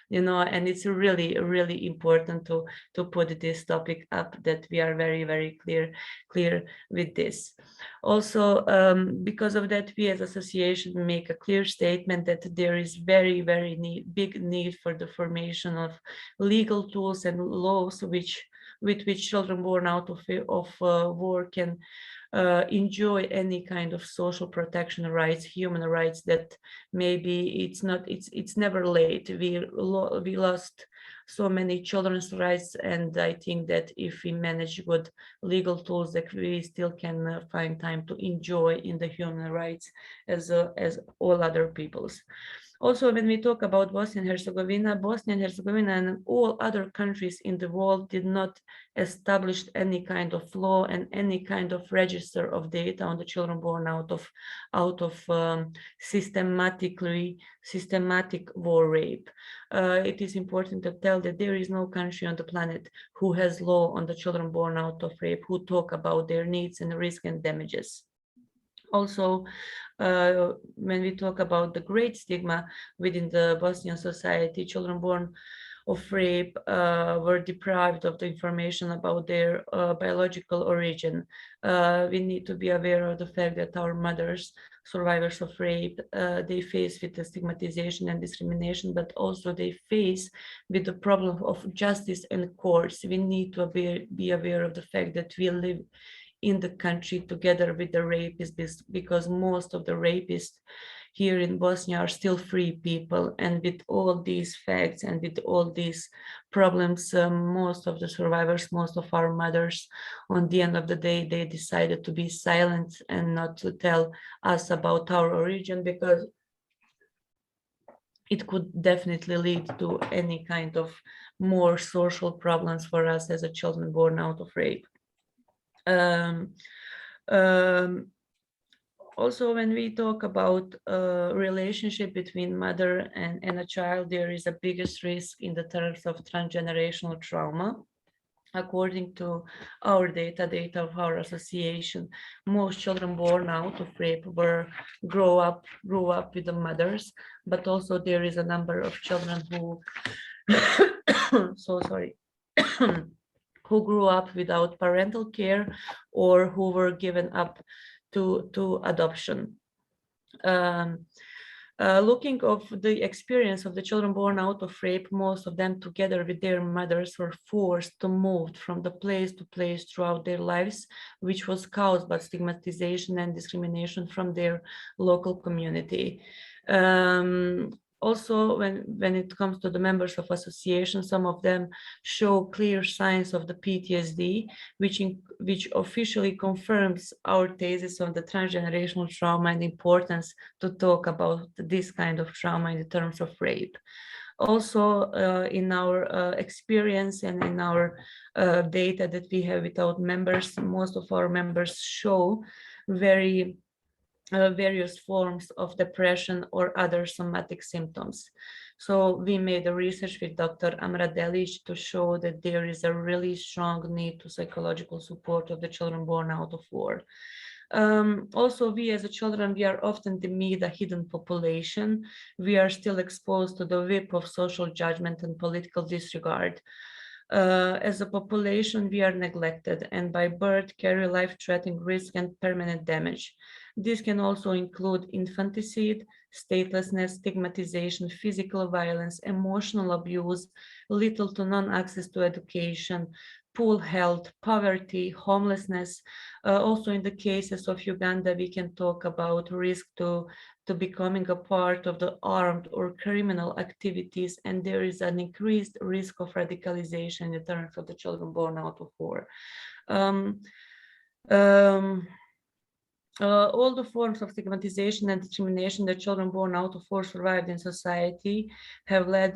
you know, and it's really, really important to put this topic up, that we are very, very clear with this. Also, because of that, we as association make a clear statement that there is very, very big need for the formation of legal tools and laws with which children born out of war can enjoy any kind of social protection rights, human rights, that maybe it's never late. We lost so many children's rights, and I think that if we manage good legal tools, that we still can find time to enjoy in the human rights as all other peoples. Also, when we talk about Bosnia and Herzegovina and all other countries in the world did not establish any kind of law and any kind of register of data on the children born out of systematic war rape. It is important to tell that there is no country on the planet who has law on the children born out of rape, who talk about their needs and risk and damages. Also, when we talk about the great stigma within the Bosnian society, children born of rape were deprived of the information about their biological origin. We need to be aware of the fact that our mothers, survivors of rape, they face with the stigmatization and discrimination, but also they face with the problem of justice and courts. We need to be aware of the fact that we live in the country together with the rapists, because most of the rapists here in Bosnia are still free people. And with all these facts and with all these problems, most of the survivors, most of our mothers, on the end of the day, they decided to be silent and not to tell us about our origin, because it could definitely lead to any kind of more social problems for us as a children born out of rape. Also, when we talk about relationship between mother and a child, there is a biggest risk in the terms of transgenerational trauma. According to our data of our association, most children born out of rape grew up with the mothers, but also there is a number of children who so sorry who grew up without parental care or who were given up to adoption. Looking of the experience of the children born out of rape, most of them together with their mothers were forced to move from the place to place throughout their lives, which was caused by stigmatization and discrimination from their local community. Also, when it comes to the members of association, some of them show clear signs of the PTSD, which officially confirms our thesis on the transgenerational trauma and importance to talk about this kind of trauma in terms of rape. Also, in our experience and in our data that we have with our members, most of our members show various forms of depression or other somatic symptoms. So we made a research with Dr. Amina Duraković to show that there is a really strong need to psychological support of the children born out of war. Also, we as a children, we are often deemed a hidden population. We are still exposed to the whip of social judgment and political disregard. As a population, we are neglected and by birth carry life-threatening risk and permanent damage. This can also include infanticide, statelessness, stigmatization, physical violence, emotional abuse, little to non-access to education, poor health, poverty, homelessness. Also in the cases of Uganda, we can talk about risk to becoming a part of the armed or criminal activities, and there is an increased risk of radicalization in terms of the children born out of war. All the forms of stigmatization and discrimination that children born out of war survived in society have led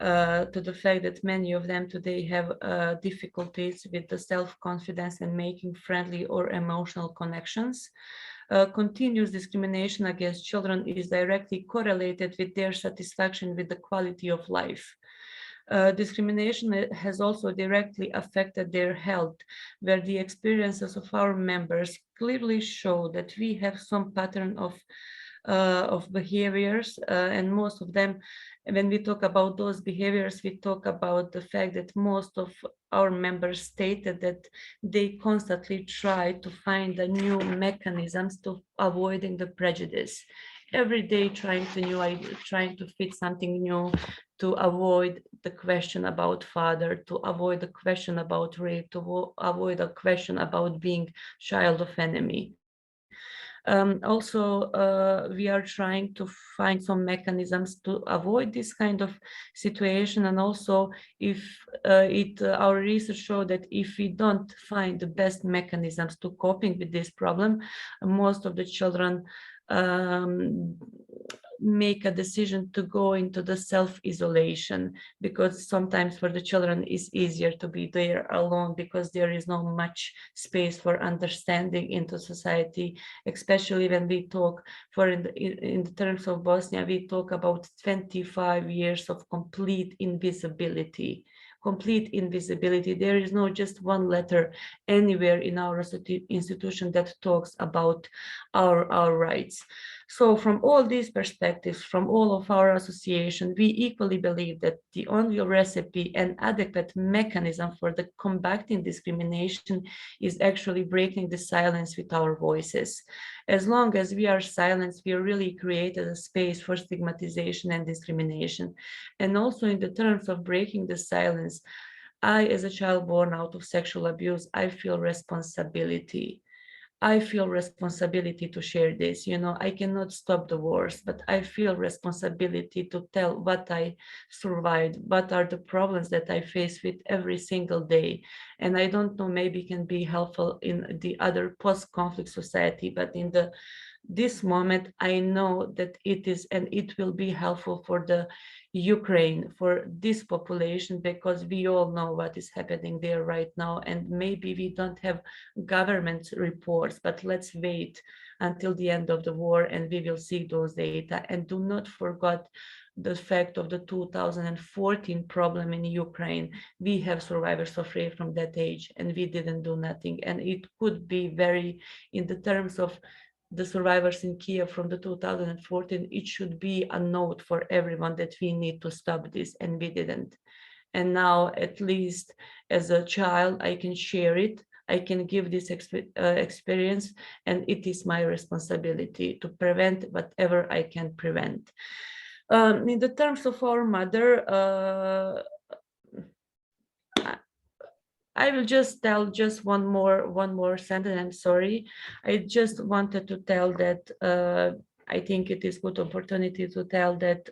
to the fact that many of them today have difficulties with the self-confidence and making friendly or emotional connections. Continuous discrimination against children is directly correlated with their satisfaction with the quality of life. Discrimination has also directly affected their health, where the experiences of our members clearly show that we have some pattern of behaviors, and most of them, when we talk about those behaviors, we talk about the fact that most of our members stated that they constantly try to find the new mechanisms to avoiding the prejudice. Every day trying to fit something new, to avoid the question about father, to avoid the question about rape, to avoid a question about being child of enemy. Also, we are trying to find some mechanisms to avoid this kind of situation. And also, if our research showed that if we don't find the best mechanisms to coping with this problem, most of the children make a decision to go into the self-isolation, because sometimes for the children it's easier to be there alone because there is not much space for understanding into society, especially when we talk in the terms of Bosnia, we talk about 25 years of complete invisibility. There is no just one letter anywhere in our institution that talks about our rights. So from all these perspectives, from all of our association, we equally believe that the only recipe and adequate mechanism for the combating discrimination is actually breaking the silence with our voices. As long as we are silent, we really created a space for stigmatization and discrimination. And also in the terms of breaking the silence, I, as a child born out of sexual abuse, I feel responsibility. I feel responsibility to share this. You know, I cannot stop the wars, but I feel responsibility to tell what I survived, what are the problems that I face with every single day. And I don't know, maybe can be helpful in the other post-conflict society, but in this moment, I know that it is and it will be helpful for the Ukraine, for this population, because we all know what is happening there right now. And maybe we don't have government reports, but let's wait until the end of the war and we will see those data. And do not forget the fact of the 2014 problem in Ukraine. We have survivors of rape from that age and we didn't do nothing. And it could be very, in the terms of the survivors in Kiev from the 2014, it should be a note for everyone that we need to stop this, and we didn't. And now, at least as a child, I can share it. I can give this experience, and it is my responsibility to prevent whatever I can prevent. In the terms of our mother, I will just tell just one more sentence. I'm sorry. I just wanted to tell that I think it is good opportunity to tell that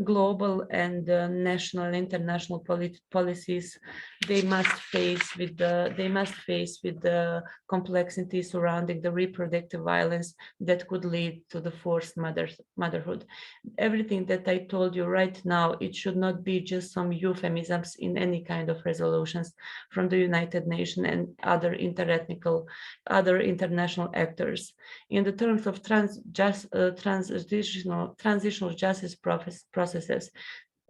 global and national and international policies, they must face with the complexity surrounding the reproductive violence that could lead to the forced motherhood. Everything that I told you right now, it should not be just some euphemisms in any kind of resolutions from the United Nations and other international actors. In the terms of transitional justice processes,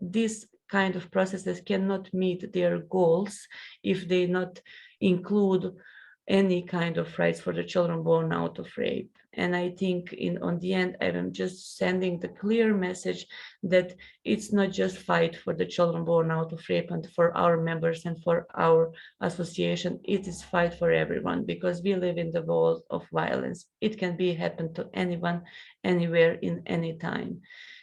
these kind of processes cannot meet their goals if they not include any kind of rights for the children born out of rape. And I think on the end, I'm just sending the clear message that it's not just fight for the children born out of rape and for our members and for our association, it is fight for everyone, because we live in the world of violence. It can be happen to anyone, anywhere, in any time.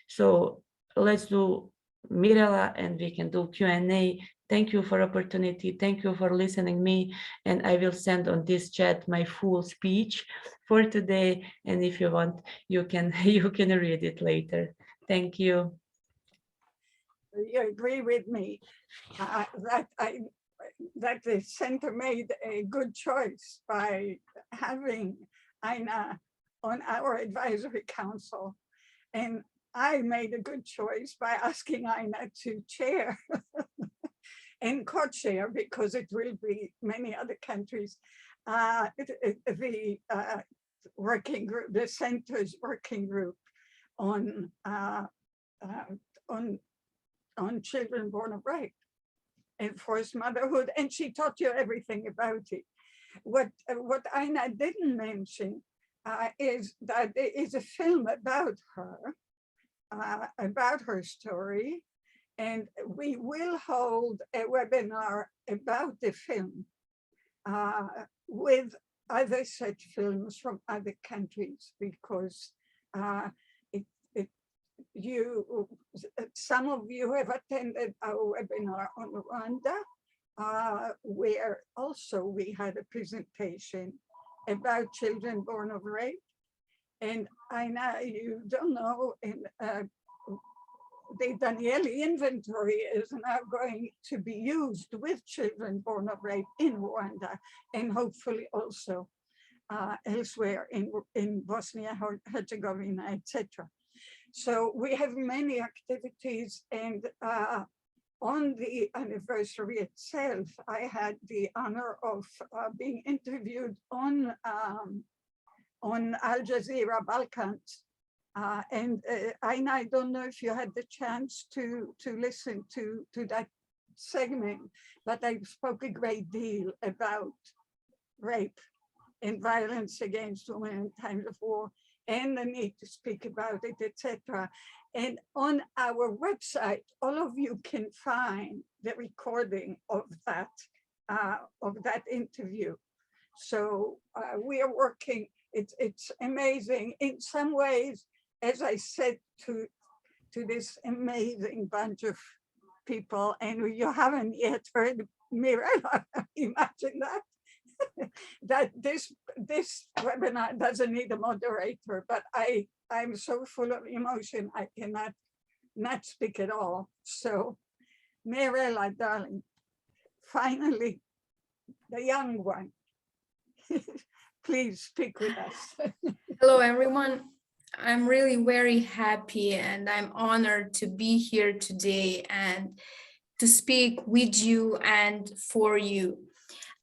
So let's do Mirella and we can do Q&A. Thank you for opportunity. Thank you for listening me. And I will send on this chat my full speech for today. And if you want, you can read it later. Thank you. You agree with me that the center made a good choice by having Amina on our advisory council. And I made a good choice by asking Amina to chair and co-chair, because it will be many other countries, the working group, the center's working group on children born of rape and forced motherhood. And she taught you everything about it. What Amina didn't mention is that there is a film about her story. And we will hold a webinar about the film with other such films from other countries, because some of you have attended our webinar on Rwanda, where also we had a presentation about children born of rape. And I know you don't know, the Danieli inventory is now going to be used with children born of rape in Rwanda, and hopefully also elsewhere in Bosnia and Herzegovina, etc. So we have many activities, and on the anniversary itself, I had the honor of being interviewed on Al Jazeera Balkans. I don't know if you had the chance to listen to that segment, but I spoke a great deal about rape and violence against women in times of war, and the need to speak about it, etc. And on our website, all of you can find the recording of that interview. So we are working. It's amazing in some ways. As I said to this amazing bunch of people, and you haven't yet heard Mirella, imagine that, that this webinar doesn't need a moderator, but I'm so full of emotion, I cannot not speak at all. So Mirella, darling, finally, the young one, Please speak with us. Hello, everyone. I'm really very happy and I'm honored to be here today and to speak with you and for you.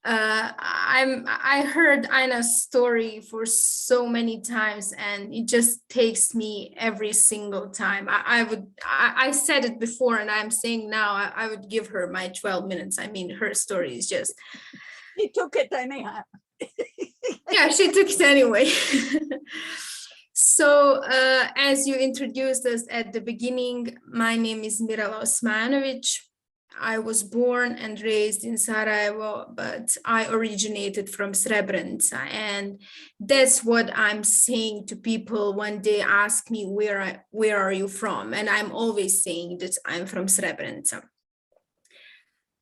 I heard Ina's story for so many times and it just takes me every single time. I said it before and I'm saying now, I would give her my 12 minutes. I mean, her story is just. He took it anyhow. Yeah, she took it anyway. So as you introduced us at the beginning, my name is Mirella Osmanovic. I was born and raised in Sarajevo, but I originated from Srebrenica. And that's what I'm saying to people when they ask me, where are you from? And I'm always saying that I'm from Srebrenica.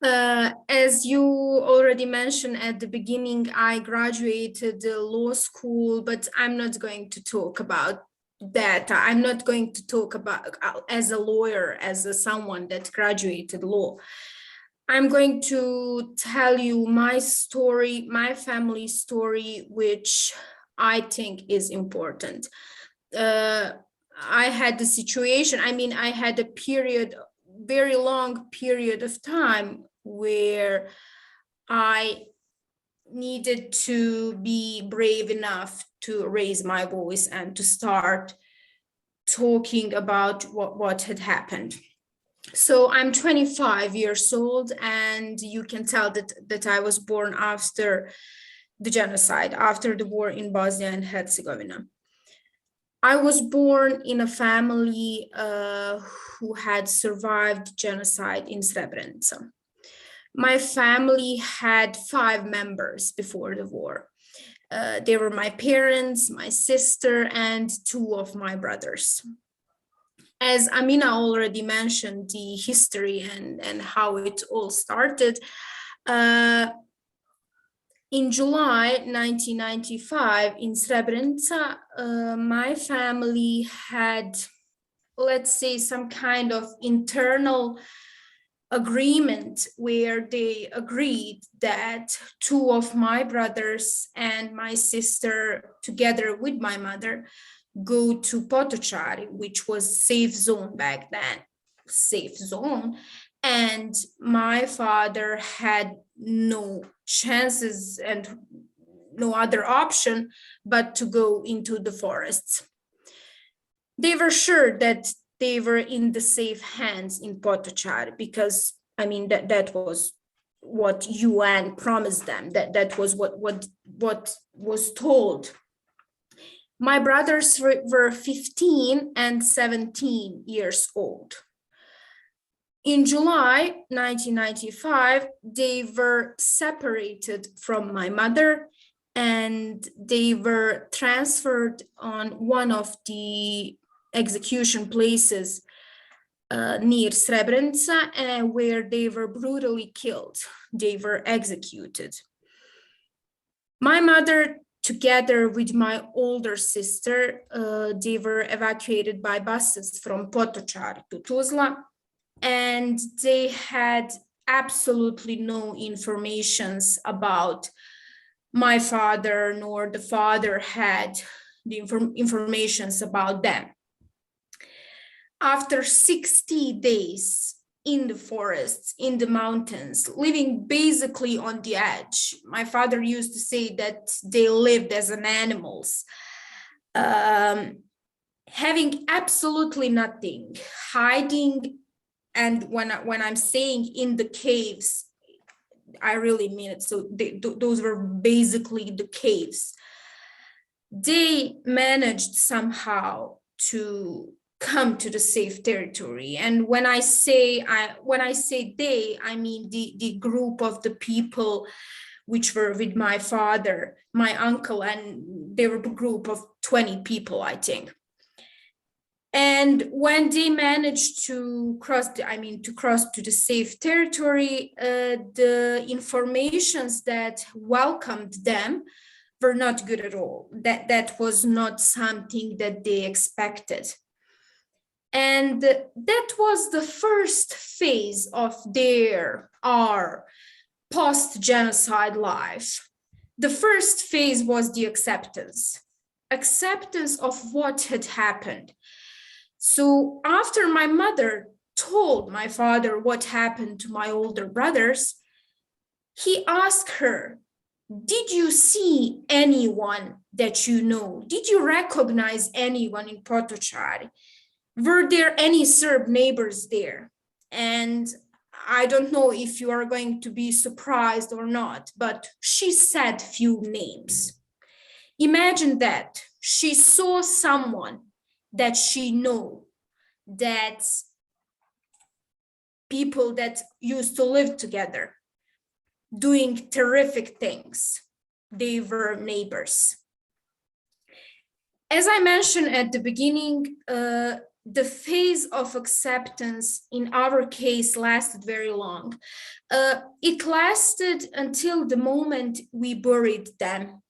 As you already mentioned at the beginning, I graduated law school, but I'm not going to talk about that. I'm not going to talk about as a lawyer, someone that graduated law. I'm going to tell you my story, my family story, which I think is important. I had the situation, I had a period, very long period of time where I needed to be brave enough to raise my voice and to start talking about what had happened. So I'm 25 years old, and you can tell that I was born after the genocide, after the war in Bosnia and Herzegovina. I was born in a family who had survived genocide in Srebrenica. My family had 5 members before the war. They were my parents, my sister, and 2 of my brothers. As Amina already mentioned, the history and how it all started, in July 1995 in Srebrenica, my family had, let's say, some kind of internal agreement where they agreed that 2 of my brothers and my sister, together with my mother, go to Potocari, which was safe zone back then, safe zone. And my father had no chances and no other option but to go into the forests. They were sure that they were in the safe hands in Potocari because, that was what UN promised them, that was what was told. My brothers were 15 and 17 years old. In July 1995, they were separated from my mother and they were transferred on one of the execution places near Srebrenica, where they were brutally killed. They were executed. My mother, together with my older sister, they were evacuated by buses from Potocari to Tuzla, and they had absolutely no information about my father, nor the father had the information about them. After 60 days in the forests, in the mountains, living basically on the edge, my father used to say that they lived as an animals, having absolutely nothing, hiding. And when I'm saying in the caves, I really mean it. So those were basically the caves. They managed somehow to come to the safe territory. And when I say they, I mean the group of the people which were with my father, my uncle, and they were a group of 20 people, I think. And when they managed to cross to the safe territory, the informations that welcomed them were not good at all. That was not something that they expected. And that was the first phase of our post-genocide life. The first phase was the acceptance of what had happened. So after my mother told my father what happened to my older brothers, he asked her, did you see anyone that you know? Did you recognize anyone in Potocari? Were there any Serb neighbors there? And I don't know if you are going to be surprised or not, but she said few names. Imagine that she saw someone that she knew, that people that used to live together, doing terrific things. They were neighbors. As I mentioned at the beginning, the phase of acceptance in our case lasted very long. It lasted until the moment we buried them.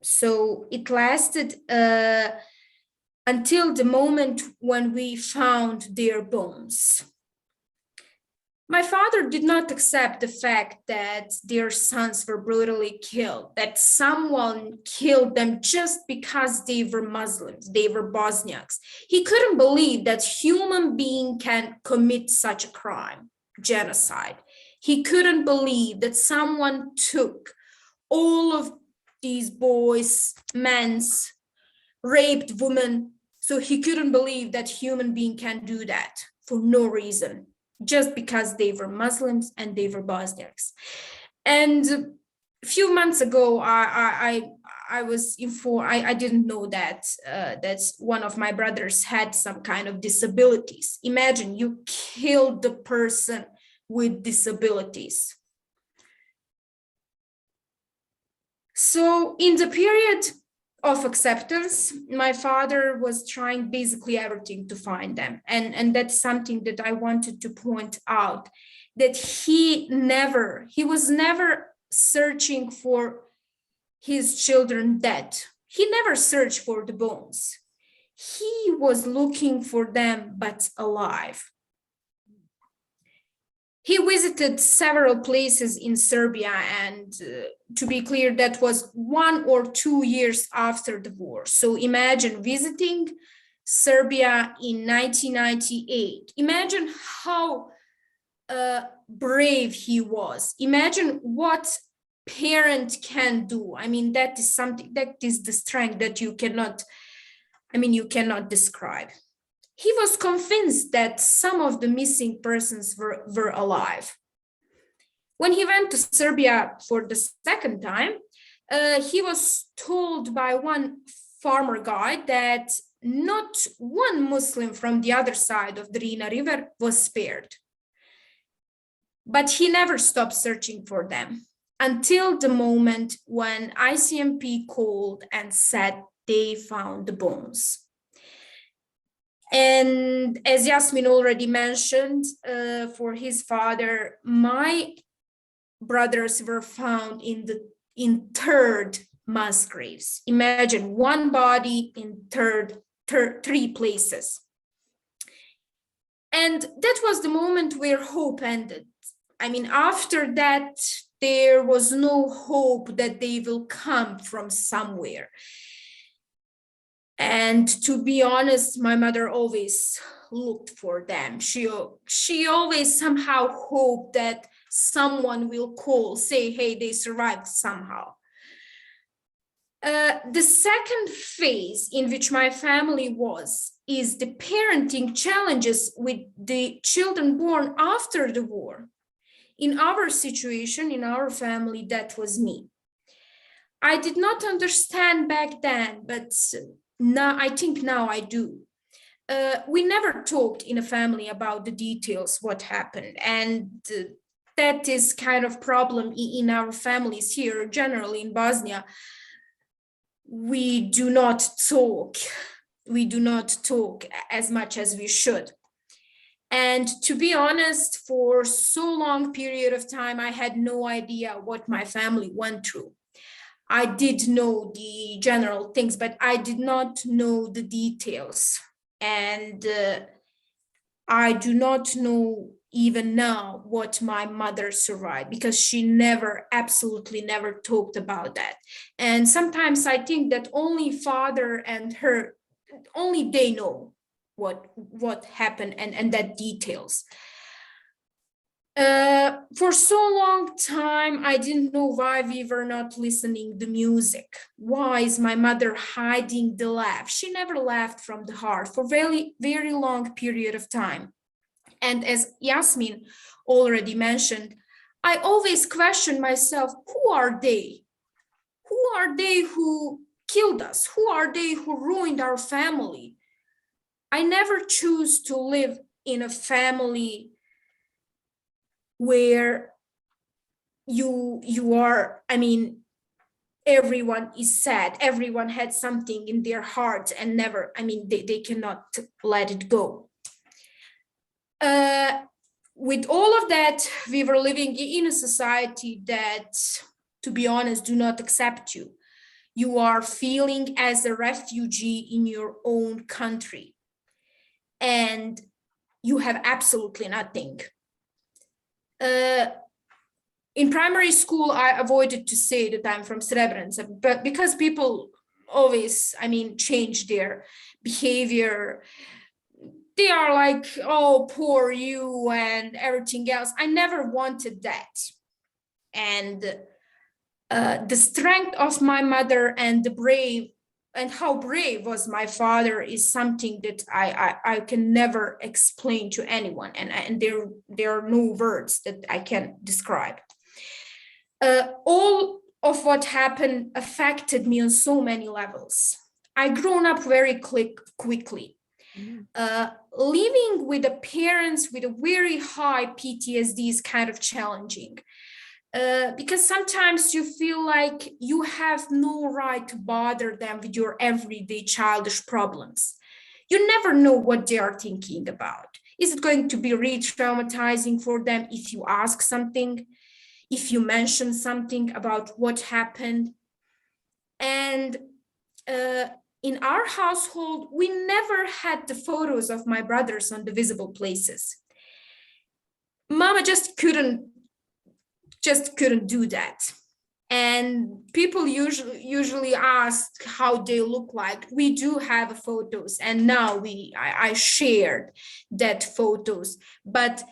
So it lasted until the moment when we found their bones. My father did not accept the fact that their sons were brutally killed, that someone killed them just because they were Muslims, they were Bosniaks. He couldn't believe that human being can commit such a crime, genocide. He couldn't believe that someone took all of these boys, men, raped women. So he couldn't believe that human being can do that for no reason, just because they were Muslims and they were Bosniaks. And a few months ago, I was informed, I didn't know that that one of my brothers had some kind of disabilities. Imagine you killed the person with disabilities. So in the period of acceptance, my father was trying basically everything to find them. And that's something that I wanted to point out, that he was never searching for his children dead. He never searched for the bones. He was looking for them, but alive. He visited several places in Serbia, and to be clear, that was 1 or 2 years after the war. So imagine visiting Serbia in 1998. Imagine how brave he was. Imagine what parent can do. I mean, that is something, that is the strength that you cannot describe. He was convinced that some of the missing persons were alive. When he went to Serbia for the second time, he was told by one farmer guide that not one Muslim from the other side of the Drina River was spared. But he never stopped searching for them until the moment when ICMP called and said they found the bones. And as Jasmin already mentioned, for his father, my brothers were found in third mass graves. Imagine one body in three places. And that was the moment where hope ended. I mean, after that, there was no hope that they will come from somewhere. And to be honest, my mother always looked for them. She always somehow hoped that someone will call, say, hey, they survived somehow. The second phase in which my family is the parenting challenges with the children born after the war. In our situation, in our family, that was me. I did not understand back then, but now I think now I do. We never talked in a family about the details, what happened. And that is kind of problem in our families here, generally in Bosnia. We do not talk as much as we should. And to be honest, for so long period of time, I had no idea what my family went through. I did know the general things, but I did not know the details. And I do not know even now what my mother survived, because she never, absolutely never talked about that. And sometimes I think that only father and her, only they know what happened and that details. For so long time, I didn't know why we were not listening to music. Why is my mother hiding the laugh? She never laughed from the heart for very, very long period of time. And as Jasmin already mentioned, I always question myself, who are they? Who are they who killed us? Who are they who ruined our family? I never choose to live in a family where you are, I mean, everyone is sad, everyone had something in their hearts and never, I mean, they cannot let it go. With all of that, we were living in a society that, to be honest, do not accept you. You are feeling as a refugee in your own country, and you have absolutely nothing. In primary school, I avoided to say that I'm from Srebrenica, but because people always, I mean, change their behavior. They are like, oh, poor you and everything else. I never wanted that. And the strength of my mother and how brave was my father is something that I can never explain to anyone. And there are no words that I can describe. All of what happened affected me on so many levels. I grown up very quickly. Living with the parents with a very high PTSD is kind of challenging, because sometimes you feel like you have no right to bother them with your everyday childish problems. You never know what they are thinking about. Is it going to be re-traumatizing for them if you ask something, if you mention something about what happened? And in our household, we never had the photos of my brothers on the visible places. Mama just couldn't do that. And people usually ask how they look like. We do have photos, and now I shared that photos, but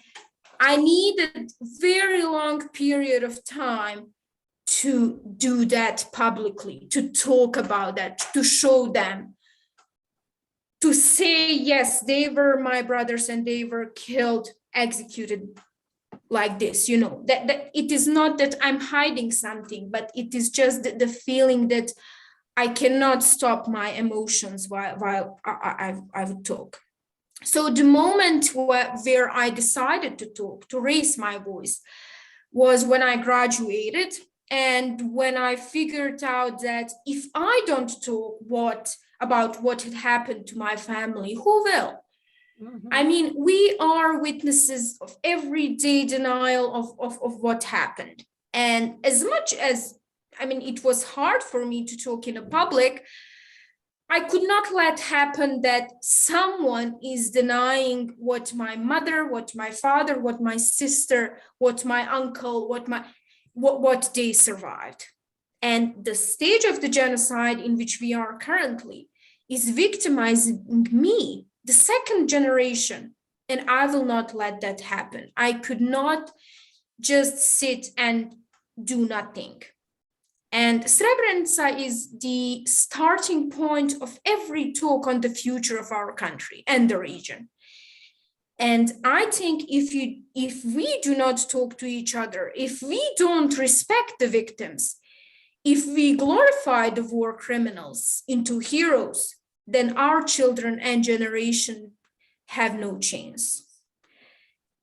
I needed very long period of time to do that publicly, to talk about that, to show them, to say, yes, they were my brothers and they were killed, executed like this, you know, that it is not that I'm hiding something, but it is just the feeling that I cannot stop my emotions while I would talk. So the moment where I decided to talk, to raise my voice, was when I graduated. And when I figured out that if I don't talk about what had happened to my family, who will? Mm-hmm. I mean, we are witnesses of everyday denial of what happened. And as much as, I mean, it was hard for me to talk in a public, I could not let happen that someone is denying what my mother, what my father, what my sister, what my uncle, what they survived. And the stage of the genocide in which we are currently is victimizing me, the second generation, and I will not let that happen. I could not just sit and do nothing. And Srebrenica is the starting point of every talk on the future of our country and the region. And I think if we do not talk to each other, if we don't respect the victims, if we glorify the war criminals into heroes, then our children and generation have no chance.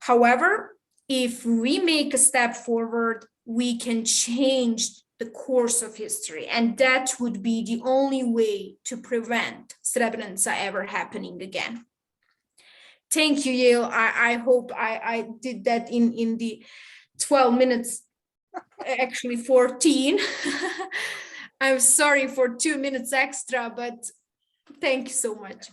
However, if we make a step forward, we can change the course of history, and that would be the only way to prevent Srebrenica ever happening again. Thank you, Yale. I hope I did that in the 12 minutes, actually 14. I'm sorry for 2 minutes extra, but thank you so much.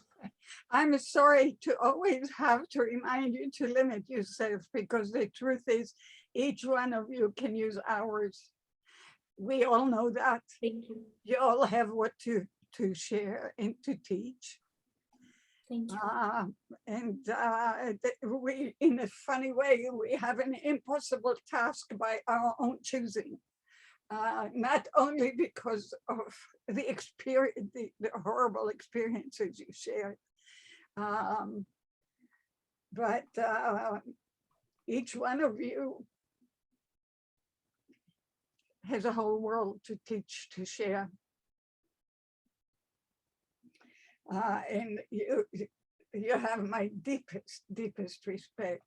I'm sorry to always have to remind you to limit yourself, because the truth is each one of you can use hours. We all know that. Thank you. You all have what to share and to teach. Thank you. We, in a funny way, we have an impossible task by our own choosing. Not only because of the experience, the horrible experiences you shared, but each one of you has a whole world to teach, to share. And you have my deepest respect.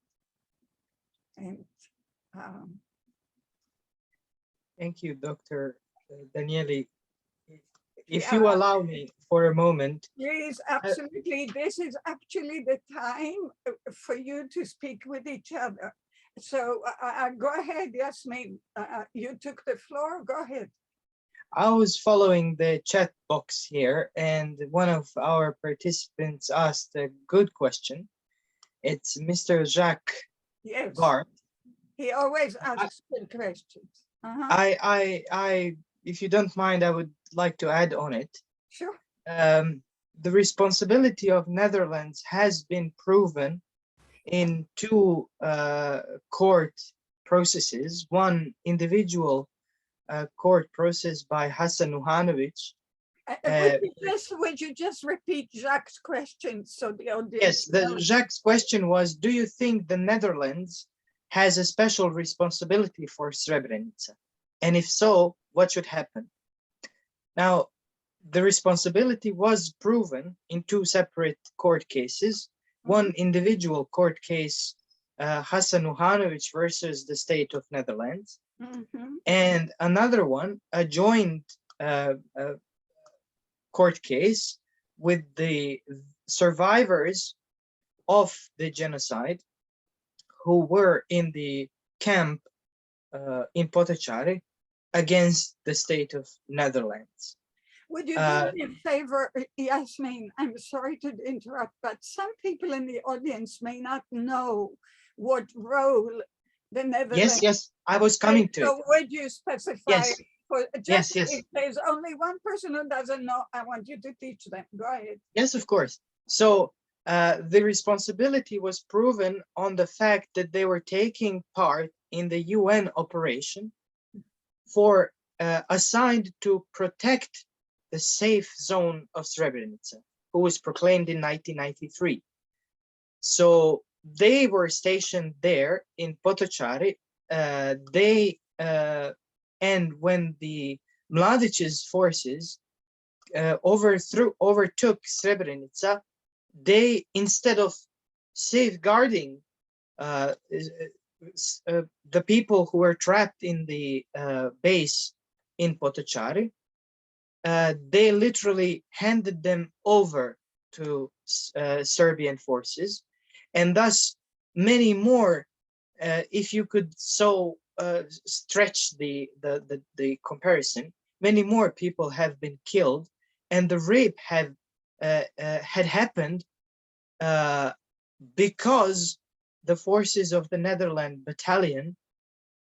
And thank you, Dr. Danieli. If you allow me for a moment. Yes, absolutely. This is actually the time for you to speak with each other. So go ahead, Jasmin. You took the floor. Go ahead. I was following the chat box here, and one of our participants asked a good question. It's Mr. Jacques. Yes. Bart. He always asks good questions. If you don't mind, I would like to add on it. Sure. The responsibility of Netherlands has been proven in two court processes. One individual court process by Hassan Nuhanovic. Would you just repeat Jacques' question so the audience? Yes, Jacques' question was, do you think the Netherlands has a special responsibility for Srebrenica? And if so, what should happen? Now, the responsibility was proven in two separate court cases. One individual court case, Hassan Nuhanovic versus the state of Netherlands. And another one, a joint court case with the survivors of the genocide who were in the camp in Potocari against the state of Netherlands. Would you do me a favor, Jasmin? I'm sorry to interrupt, but some people in the audience may not know what role the Netherlands. Yes, I was coming to it. So would you specify? Yes. Yes. If there's only one person who doesn't know, I want you to teach them. Go ahead. Yes, of course. So the responsibility was proven on the fact that they were taking part in the UN operation for assigned to protect the safe zone of Srebrenica, who was proclaimed in 1993. So they were stationed there in Potocari. And when the Mladić's forces overtook Srebrenica, they, instead of safeguarding the people who were trapped in the base in Potocari, they literally handed them over to Serbian forces, and thus many more, if you could so stretch the comparison, many more people have been killed, and the rape had happened because the forces of the Netherlands battalion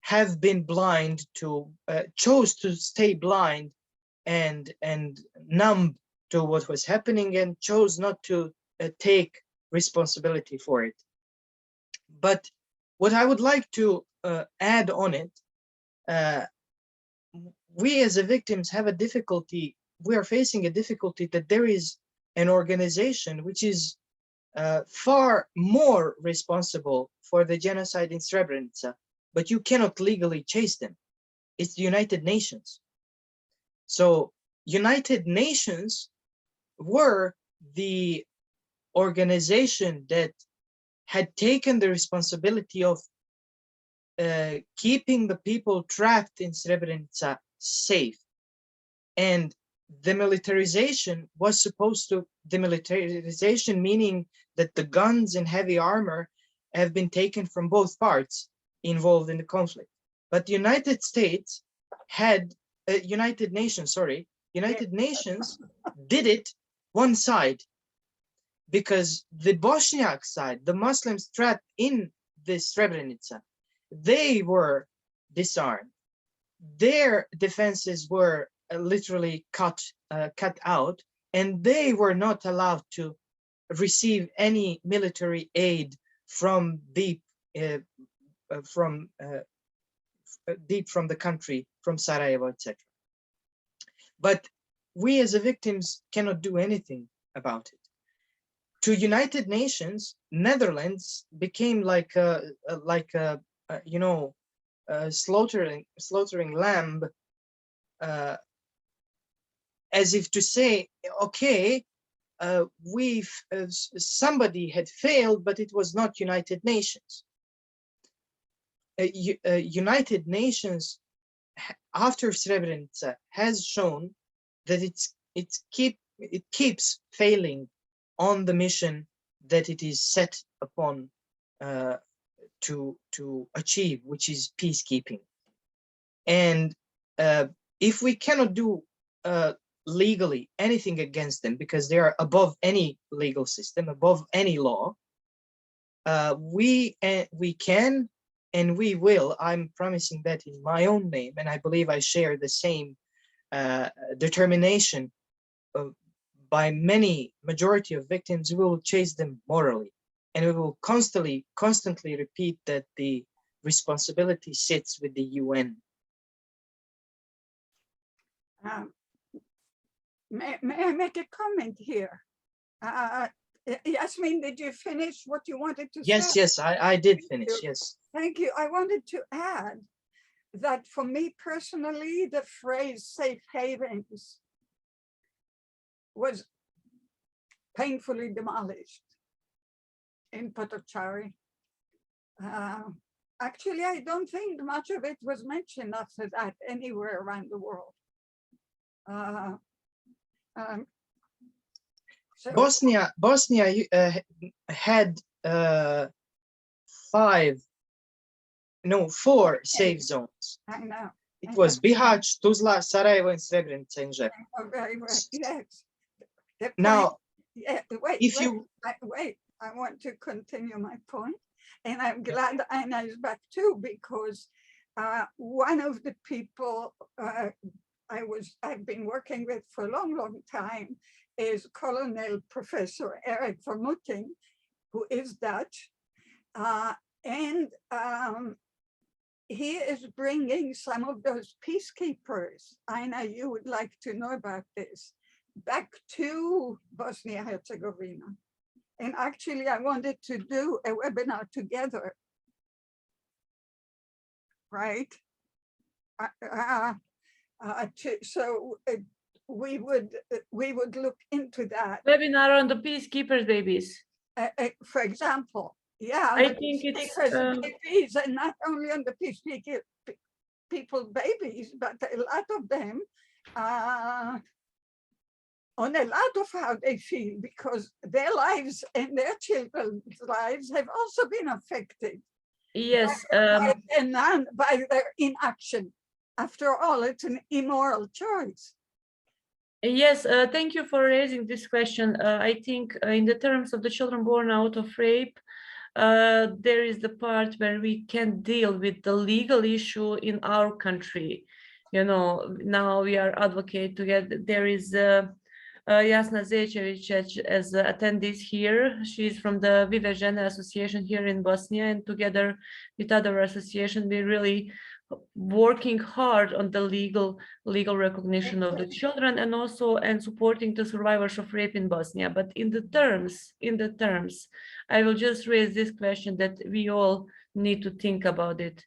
have been blind to chose to stay blind and numb to what was happening, and chose not to take responsibility for it. But what I would like to add on it, we as a victims have a difficulty. We are facing a difficulty that there is an organization which is far more responsible for the genocide in Srebrenica, but you cannot legally chase them. It's the United Nations. So United Nations were the organization that had taken the responsibility of keeping the people trapped in Srebrenica safe. And demilitarization was supposed to, demilitarization meaning that the guns and heavy armor have been taken from both parts involved in the conflict. But the United States had, United Nations did it one side. because the Bosniak side, the Muslims trapped in the Srebrenica, they were disarmed. Their defenses were literally cut out, and they were not allowed to receive any military aid from deep from the country, from Sarajevo, etc. But we as a victims cannot do anything about it. To United Nations, Netherlands became like a you know, slaughtering lamb, as if to say, okay, somebody had failed, but it was not United Nations. United Nations after Srebrenica has shown that it keeps failing on the mission that it is set upon to achieve, which is peacekeeping. And if we cannot do legally anything against them, because they are above any legal system, above any law, we can and we will. I'm promising that in my own name, and I believe I share the same determination by majority of victims. We will chase them morally, and we will constantly repeat that the responsibility sits with the UN. May I make a comment here? Jasmin, did you finish what you wanted to say? Yes, I did finish, yes. Thank you. I wanted to add that for me personally, the phrase safe havens was painfully demolished in Potocari. Actually, I don't think much of it was mentioned after that anywhere around the world. So Bosnia had 4 safe zones. I know. It was Bihać, Tuzla, Sarajevo, and Srebrenica in Zvornik. Oh, very well. Yes. Now, yeah, wait, I want to continue my point. And I'm glad Anna is back too, because one of the people I've been working with for a long time is Colonel Professor Eric Vermutting, who is Dutch. And he is bringing some of those peacekeepers, Anna, you would like to know about this, back to Bosnia and Herzegovina. And actually, I wanted to do a webinar together, right? So we would look into that. Webinar on the peacekeepers babies. For example, yeah, I think it's babies, and not only on the peacekeeper people babies, but a lot of them on a lot of how they feel, because their lives and their children's lives have also been affected. Yes, by their inaction. After all, it's an immoral choice. yes, thank you for raising this question. I think in the terms of the children born out of rape, there is the part where we can deal with the legal issue in our country. You know, now we are advocate together. There is Jasna Zečević as attendees here. She's from the Vive Žene Association here in Bosnia, and together with other associations, we're really working hard on the legal recognition of the children, and also supporting the survivors of rape in Bosnia. But in the terms, I will just raise this question that we all need to think about it.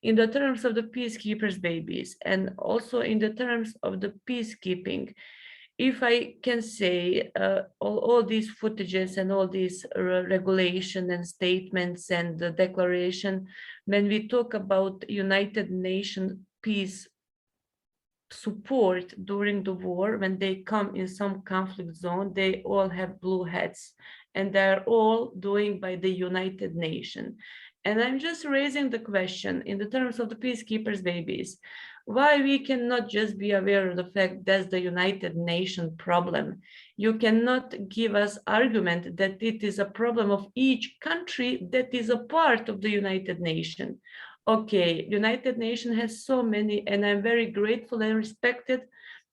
In the terms of the peacekeepers babies, and also in the terms of the peacekeeping, if I can say all these footages and all these regulation and statements and the declaration, when we talk about United Nations peace support during the war, when they come in some conflict zone, they all have blue hats, and they're all doing by the United Nations. And I'm just raising the question in the terms of the peacekeepers' babies, why we cannot just be aware of the fact that's the United Nations problem. You cannot give us argument that it is a problem of each country that is a part of the United Nations. Okay, United Nations has so many, and I'm very grateful and respected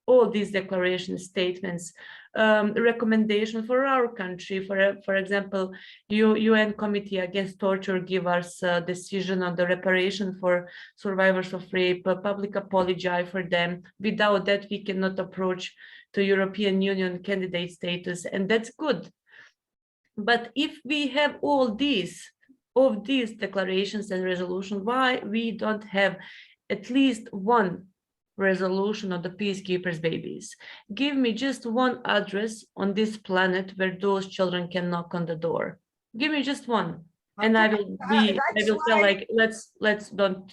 all these declaration statements, recommendation for our country. For example, UN Committee Against Torture give us a decision on the reparation for survivors of rape, public apology for them. Without that, we cannot approach to European Union candidate status, and that's good. But if we have all these declarations and resolutions, why we don't have at least one resolution of the peacekeepers' babies? Give me just one address on this planet where those children can knock on the door. Give me just one, and I will say, like, let's don't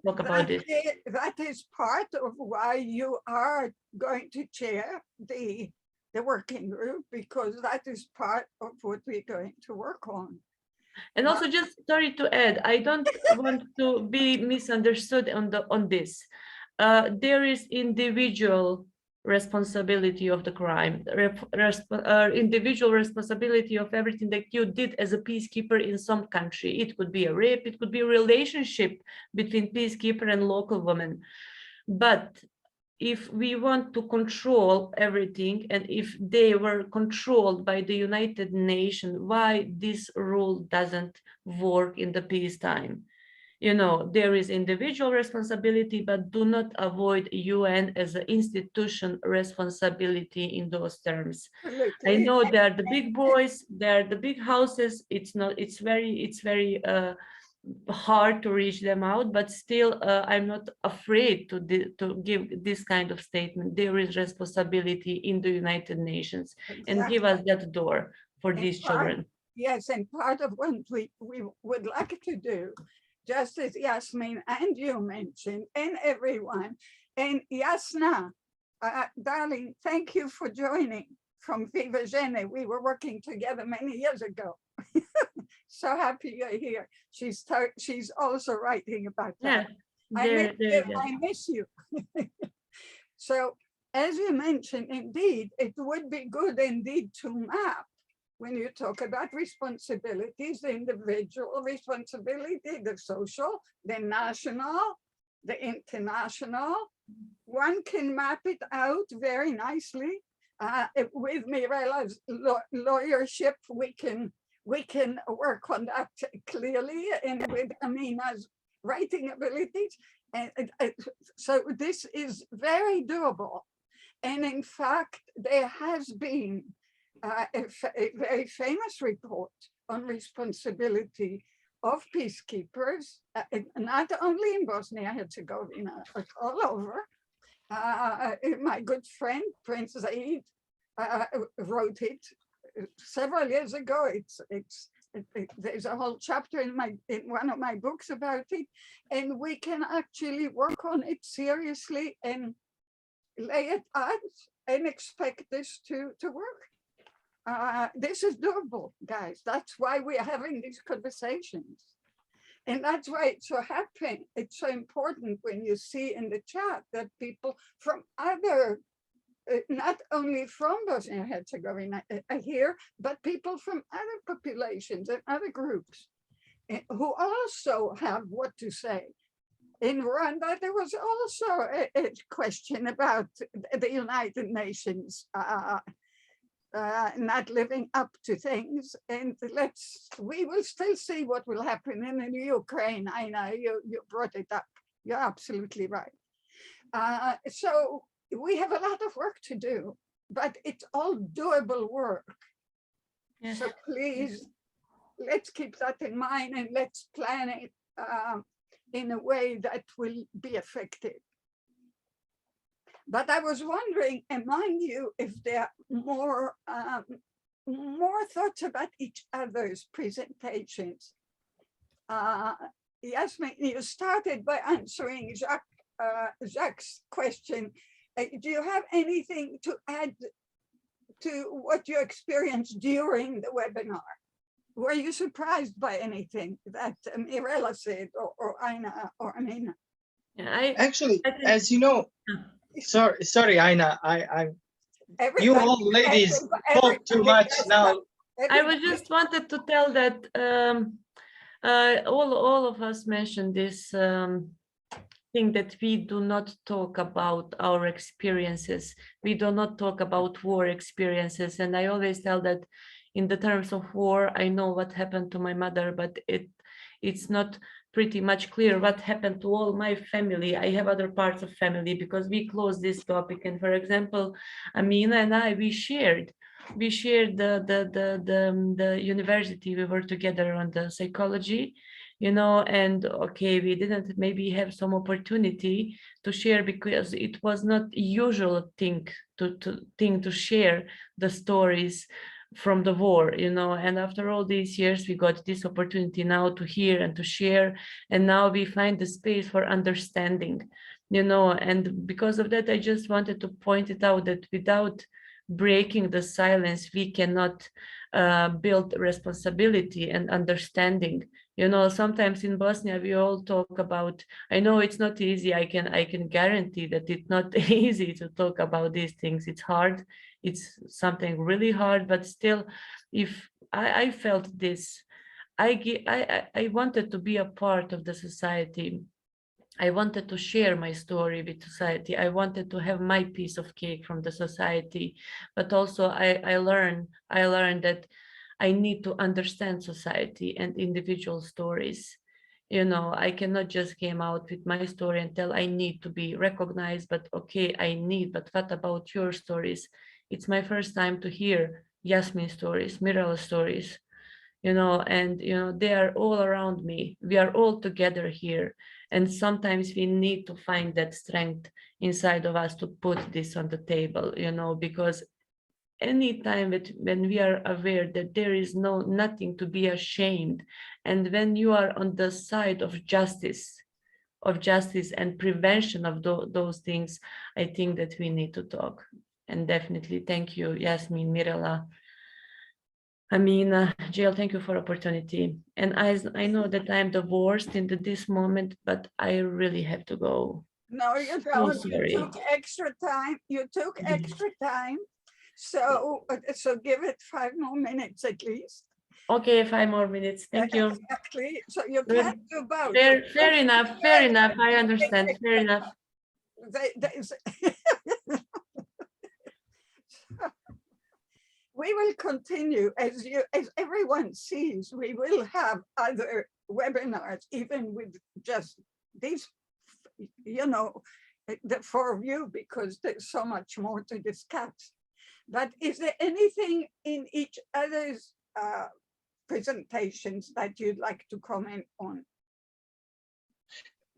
talk about this. That is part of why you are going to chair the working group, because that is part of what we're going to work on. And also, just sorry to add, I don't want to be misunderstood on this. There is individual responsibility of the crime, individual responsibility of everything that you did as a peacekeeper in some country. It could be a rape, it could be a relationship between peacekeeper and local woman. But if we want to control everything, and if they were controlled by the United Nations, why this rule doesn't work in the peacetime? You know, there is individual responsibility, but do not avoid UN as an institution responsibility in those terms. I know they're the big boys, they're the big houses. It's very hard to reach them out, but still I'm not afraid to give this kind of statement. There is responsibility in the United Nations, and give us that door for these children. Yes, and part of what we would like to do, just as Jasmin and you mentioned, and everyone, and Jasna, darling, thank you for joining from Viva Žene. We were working together many years ago. So happy you're here. She's also writing about that. Yeah, I miss you. So, as you mentioned, indeed, it would be good indeed to map, when you talk about responsibilities, the individual responsibility, the social, the national, the international. One can map it out very nicely. With Mirella's lawyership, we can work on that clearly, and with Amina's writing abilities. And so this is very doable. And in fact, there has been a very famous report on responsibility of peacekeepers, not only in Bosnia and Herzegovina, but all over. My good friend, Prince Zaid, wrote it several years ago. There's a whole chapter in one of my books about it, and we can actually work on it seriously and lay it out and expect this to work. This is doable, guys. That's why we're having these conversations. And that's why it's so happy. It's so important when you see in the chat that people from other, not only from Bosnia and Herzegovina are here, but people from other populations and other groups who also have what to say. In Rwanda, there was also a question about the United Nations not living up to things, and we will still see what will happen in the Ukraine. I know you brought it up. You're absolutely right. So we have a lot of work to do, but it's all doable work. Yes. So please, let's keep that in mind, and let's plan it in a way that will be effective. But I was wondering among you if there are more thoughts about each other's presentations. Jasmin, you started by answering Jacques' question. Do you have anything to add to what you experienced during the webinar? were you surprised by anything that Mirella said, or Aina or Amina? Yeah, Actually, I think- as you know, sorry, Aina, you all ladies talk too much now. I was just wanted to tell that all of us mentioned this thing that we do not talk about our experiences. We do not talk about war experiences. And I always tell that in the terms of war, I know what happened to my mother, but it's not pretty much clear what happened to all my family. I have other parts of family because we closed this topic. And for example, Amina and I, we shared the university. We were together on the psychology, you know, and okay, we didn't maybe have some opportunity to share because it was not usual thing to share the stories from the war, you know. And after all these years, we got this opportunity now to hear and to share, and now we find the space for understanding, you know. And because of that, I just wanted to point it out that without breaking the silence, we cannot build responsibility and understanding. You know, sometimes in Bosnia, we all talk about, I know it's not easy. I can guarantee that it's not easy to talk about these things. It's hard. It's something really hard, but still, if I felt this, I wanted to be a part of the society. I wanted to share my story with society. I wanted to have my piece of cake from the society, but also I learned that I need to understand society and individual stories. You know, I cannot just came out with my story and tell I need to be recognized, but okay, but what about your stories? It's my first time to hear Jasmin stories, Mirella stories, you know, and, you know, they are all around me. We are all together here. And sometimes we need to find that strength inside of us to put this on the table, you know, because anytime when we are aware that there is nothing to be ashamed, and when you are on the side of justice and prevention of those things, I think that we need to talk. And definitely thank you, Jasmin, Mirella, Amina, Jill, thank you for opportunity. And I know that I'm the worst in this moment, but I really have to go. No, you don't. You took extra time. So give it 5 more minutes at least. Okay, 5 more minutes. Thank you. Exactly. So you can't do both. Fair enough. Fair enough. I understand. Fair enough. We will continue, as everyone sees, we will have other webinars, even with just these, you know, the 4 of you, because there's so much more to discuss. But is there anything in each other's presentations that you'd like to comment on?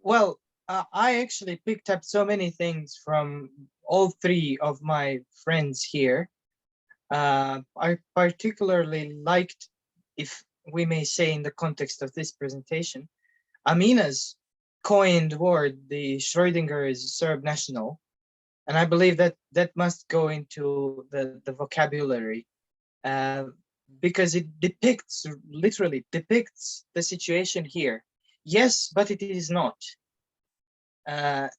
Well, I actually picked up so many things from all 3 of my friends here. I particularly liked, if we may say in the context of this presentation, Amina's coined word, the Schrödinger's Serb national. And I believe that that must go into the vocabulary because it literally depicts the situation here. Yes, but it is not. And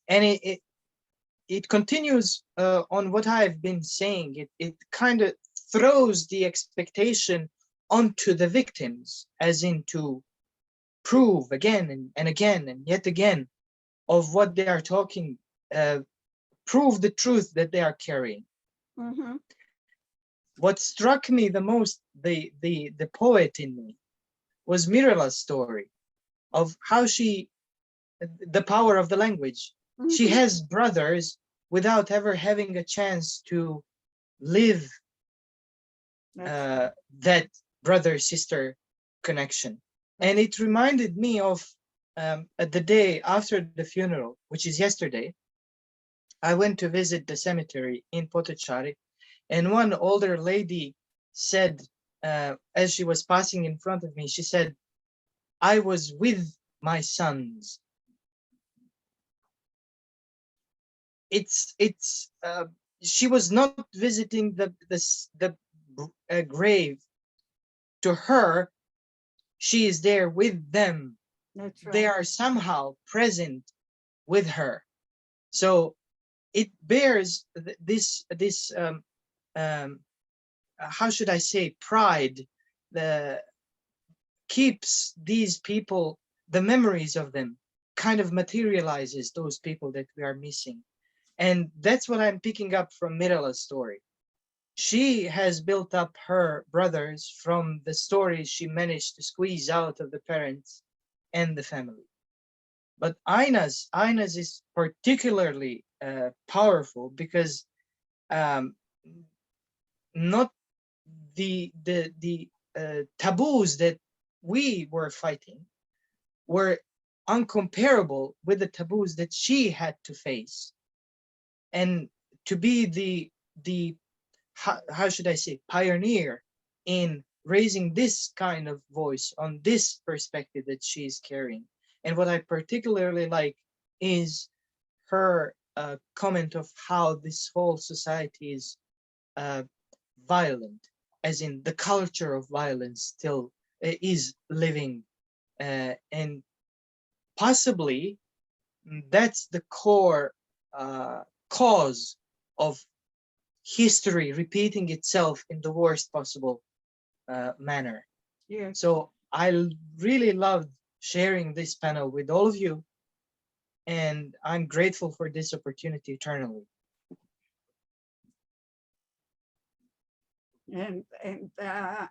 it continues on what I've been saying. It kind of throws the expectation onto the victims, as in to prove again and again and yet again of what they are talking, prove the truth that they are carrying. Mm-hmm. What struck me the most, the poet in me, was Mirella's story of how the power of the language. Mm-hmm. She has brothers without ever having a chance to live that brother-sister connection. And it reminded me of the day after the funeral, which is yesterday. I went to visit the cemetery in Potocari, and one older lady said, as she was passing in front of me, she said, "I was with my sons." She was not visiting the grave. To her, she is there with them. That's right. They are somehow present with her. So it bears this how should I say, pride, keeps these people, the memories of them kind of materializes those people that we are missing. And that's what I'm picking up from Mirella's story. She has built up her brothers from the stories she managed to squeeze out of the parents and the family. But Aina's is particularly powerful because not the taboos that we were fighting were uncomparable with the taboos that she had to face, and to be the how should I say, pioneer in raising this kind of voice on this perspective that she's carrying. And what I particularly like is her comment of how this whole society is violent, as in the culture of violence still is living, and possibly that's the core cause of history repeating itself in the worst possible manner. Yeah. So I really loved sharing this panel with all of you, and I'm grateful for this opportunity eternally. And I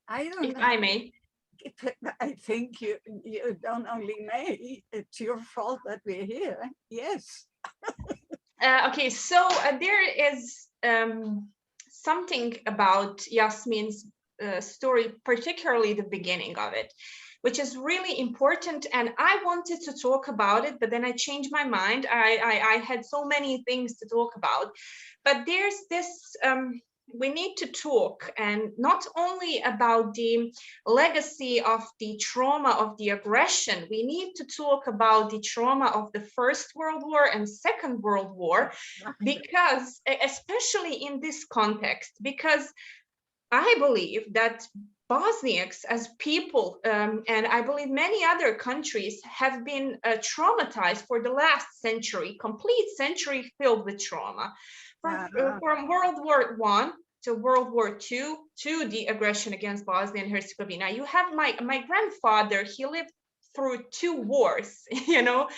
don't If know. I may. I think you don't only may, it's your fault that we're here. Yes. Okay, so there is something about Jasmin's story, particularly the beginning of it, which is really important. And I wanted to talk about it, but then I changed my mind. I had so many things to talk about, but there's this, we need to talk, and not only about the legacy of the trauma of the aggression. We need to talk about the trauma of the First World War and Second World War, because especially in this context, because I believe that Bosniaks as people, and I believe many other countries, have been traumatized for the last century, complete century filled with trauma. From World War I to World War II to the aggression against Bosnia and Herzegovina. You have my grandfather, he lived through 2 wars, you know,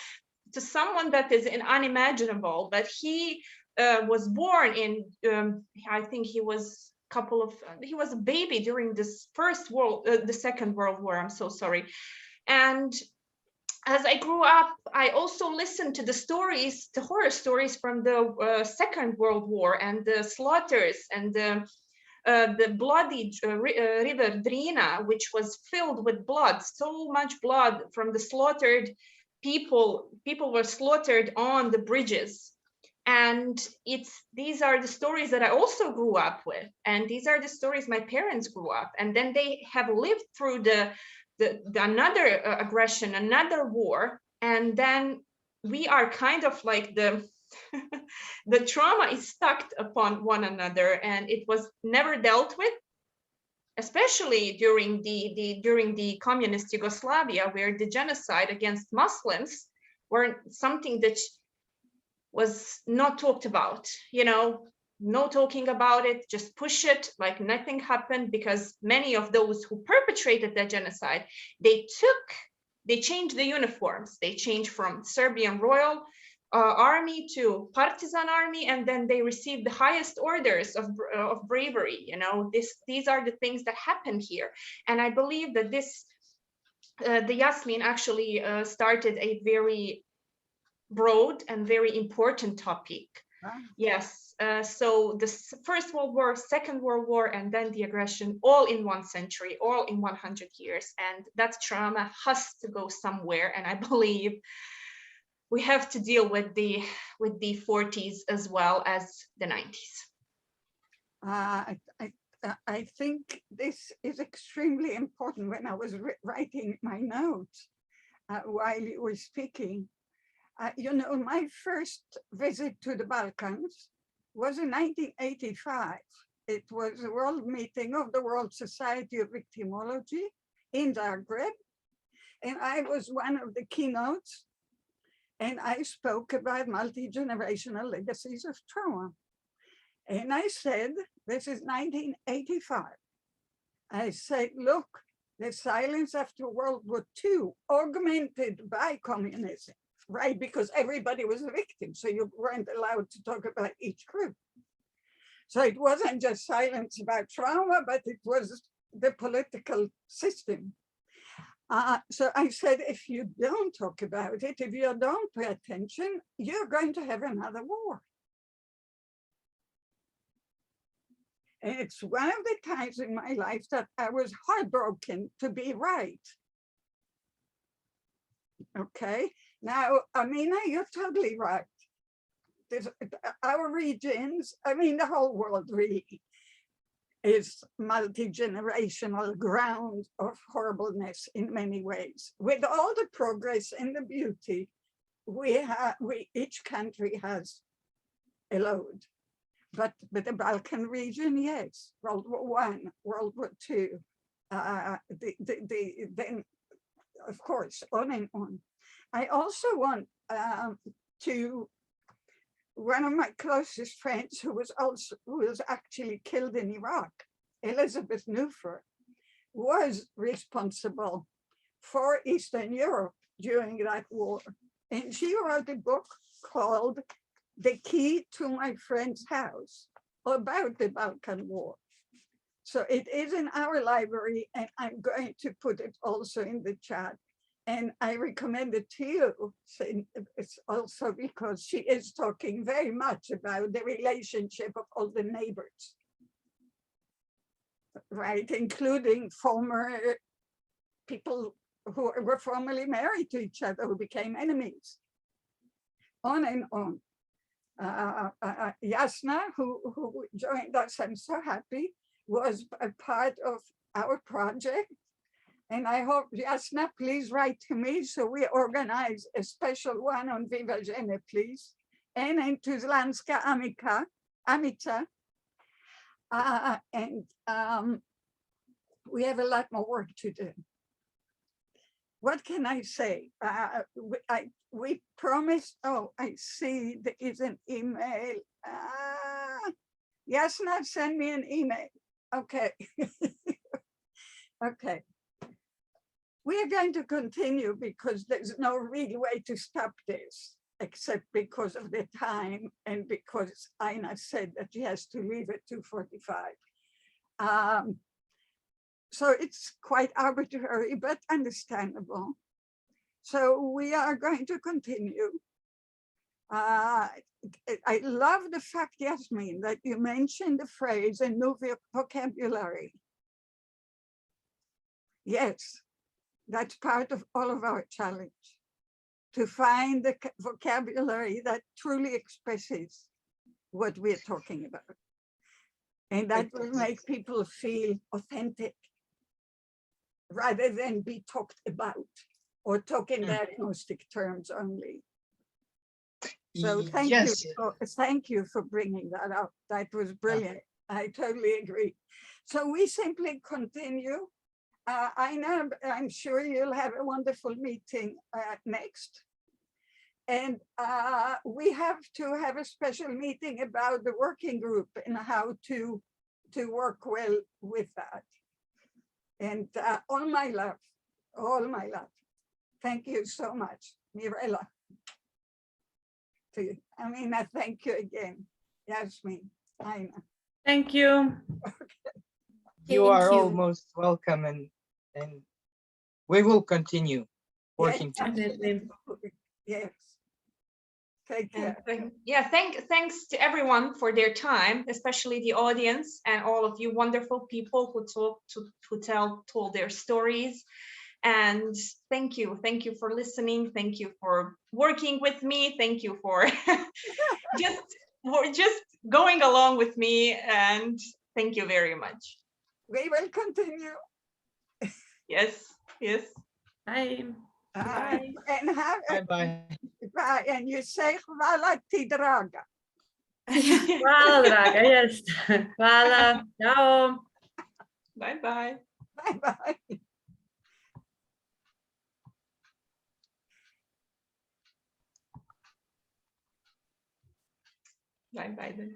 to someone that is unimaginable, but he was born in, I think he was he was a baby during this the Second World War, I'm so sorry. And as I grew up, I also listened to the stories, the horror stories from the Second World War and the slaughters and the bloody river Drina, which was filled with blood, so much blood from the slaughtered people. People were slaughtered on the bridges. And these are the stories that I also grew up with. And these are the stories my parents grew up. And then they have lived through the another aggression, another war, and then we are kind of like the trauma is stacked upon one another, and it was never dealt with, especially during the communist Yugoslavia, where the genocide against Muslims were something that was not talked about, you know. No talking about it, just push it like nothing happened, because many of those who perpetrated that genocide, they changed the uniforms. They changed from Serbian Royal Army to partisan army, and then they received the highest orders of bravery. You know, these are the things that happened here. And I believe that the Jasmin actually started a very broad and very important topic. Yes, so the First World War, Second World War, and then the aggression, all in 1 century, all in 100 years. And that trauma has to go somewhere. And I believe we have to deal with the 40s as well as the 90s. I think this is extremely important. When I was writing my notes while you were speaking, you know, my first visit to the Balkans was in 1985. It was a world meeting of the World Society of Victimology in Zagreb. And I was one of the keynotes. And I spoke about multi-generational legacies of trauma. And I said, this is 1985. I said, look, the silence after World War II, augmented by communism, right? Because everybody was a victim, so you weren't allowed to talk about each group. So it wasn't just silence about trauma, but it was the political system. So I said, if you don't talk about it, if you don't pay attention, you're going to have another war. And it's one of the times in my life that I was heartbroken to be right. Okay, now, Amina, you're totally right. Our regions, I mean, the whole world really is multi-generational ground of horribleness in many ways. With all the progress and the beauty, each country has a load. But the Balkan region, yes, World War I, World War II, then, of course, on and on. I also want one of my closest friends who was actually killed in Iraq, Elizabeth Newfer, was responsible for Eastern Europe during that war. And she wrote a book called The Key to My Friend's House about the Balkan War. So it is in our library, and I'm going to put it also in the chat. And I recommend it to you. So it's also because she is talking very much about the relationship of all the neighbors, right? Including former people who were formerly married to each other, who became enemies, on and on. Jasna, who joined us, I'm so happy, was a part of our project. And I hope, Jasna, please write to me so we organize a special one on Viva Žene, please. And in Tuzlanska Amica. We have a lot more work to do. What can I say? We promised, oh, I see there is an email. Jasna, send me an email. Okay. Okay. We are going to continue because there's no real way to stop this, except because of the time and because Aina said that she has to leave at 2:45. So it's quite arbitrary, but understandable. So we are going to continue. I love the fact, Jasmin, that you mentioned the phrase a new vocabulary. Yes. That's part of all of our challenge, to find the vocabulary that truly expresses what we're talking about. And that will make people feel authentic rather than be talked about or talk in diagnostic terms only. So thank you for bringing that up. That was brilliant. I totally agree. So we simply continue. Aina, I'm sure you'll have a wonderful meeting next. And we have to have a special meeting about the working group and how to work well with that. And all my love. Thank you so much, Mirella. Amina, thank you again. Jasmin, Aina. Thank you. Okay. You are all most welcome, and we will continue working together. Yes. Take care. Yeah, thanks to everyone for their time, especially the audience and all of you wonderful people who told their stories. And thank you for listening. Thank you for working with me. Thank you for just going along with me. And thank you very much. We will continue. Yes. Bye. Bye. And Bye-bye. Bye. And you say hvala ti draga. Hvala, draga, jest. Hvala, ćao. Bye bye. Bye bye. Bye bye.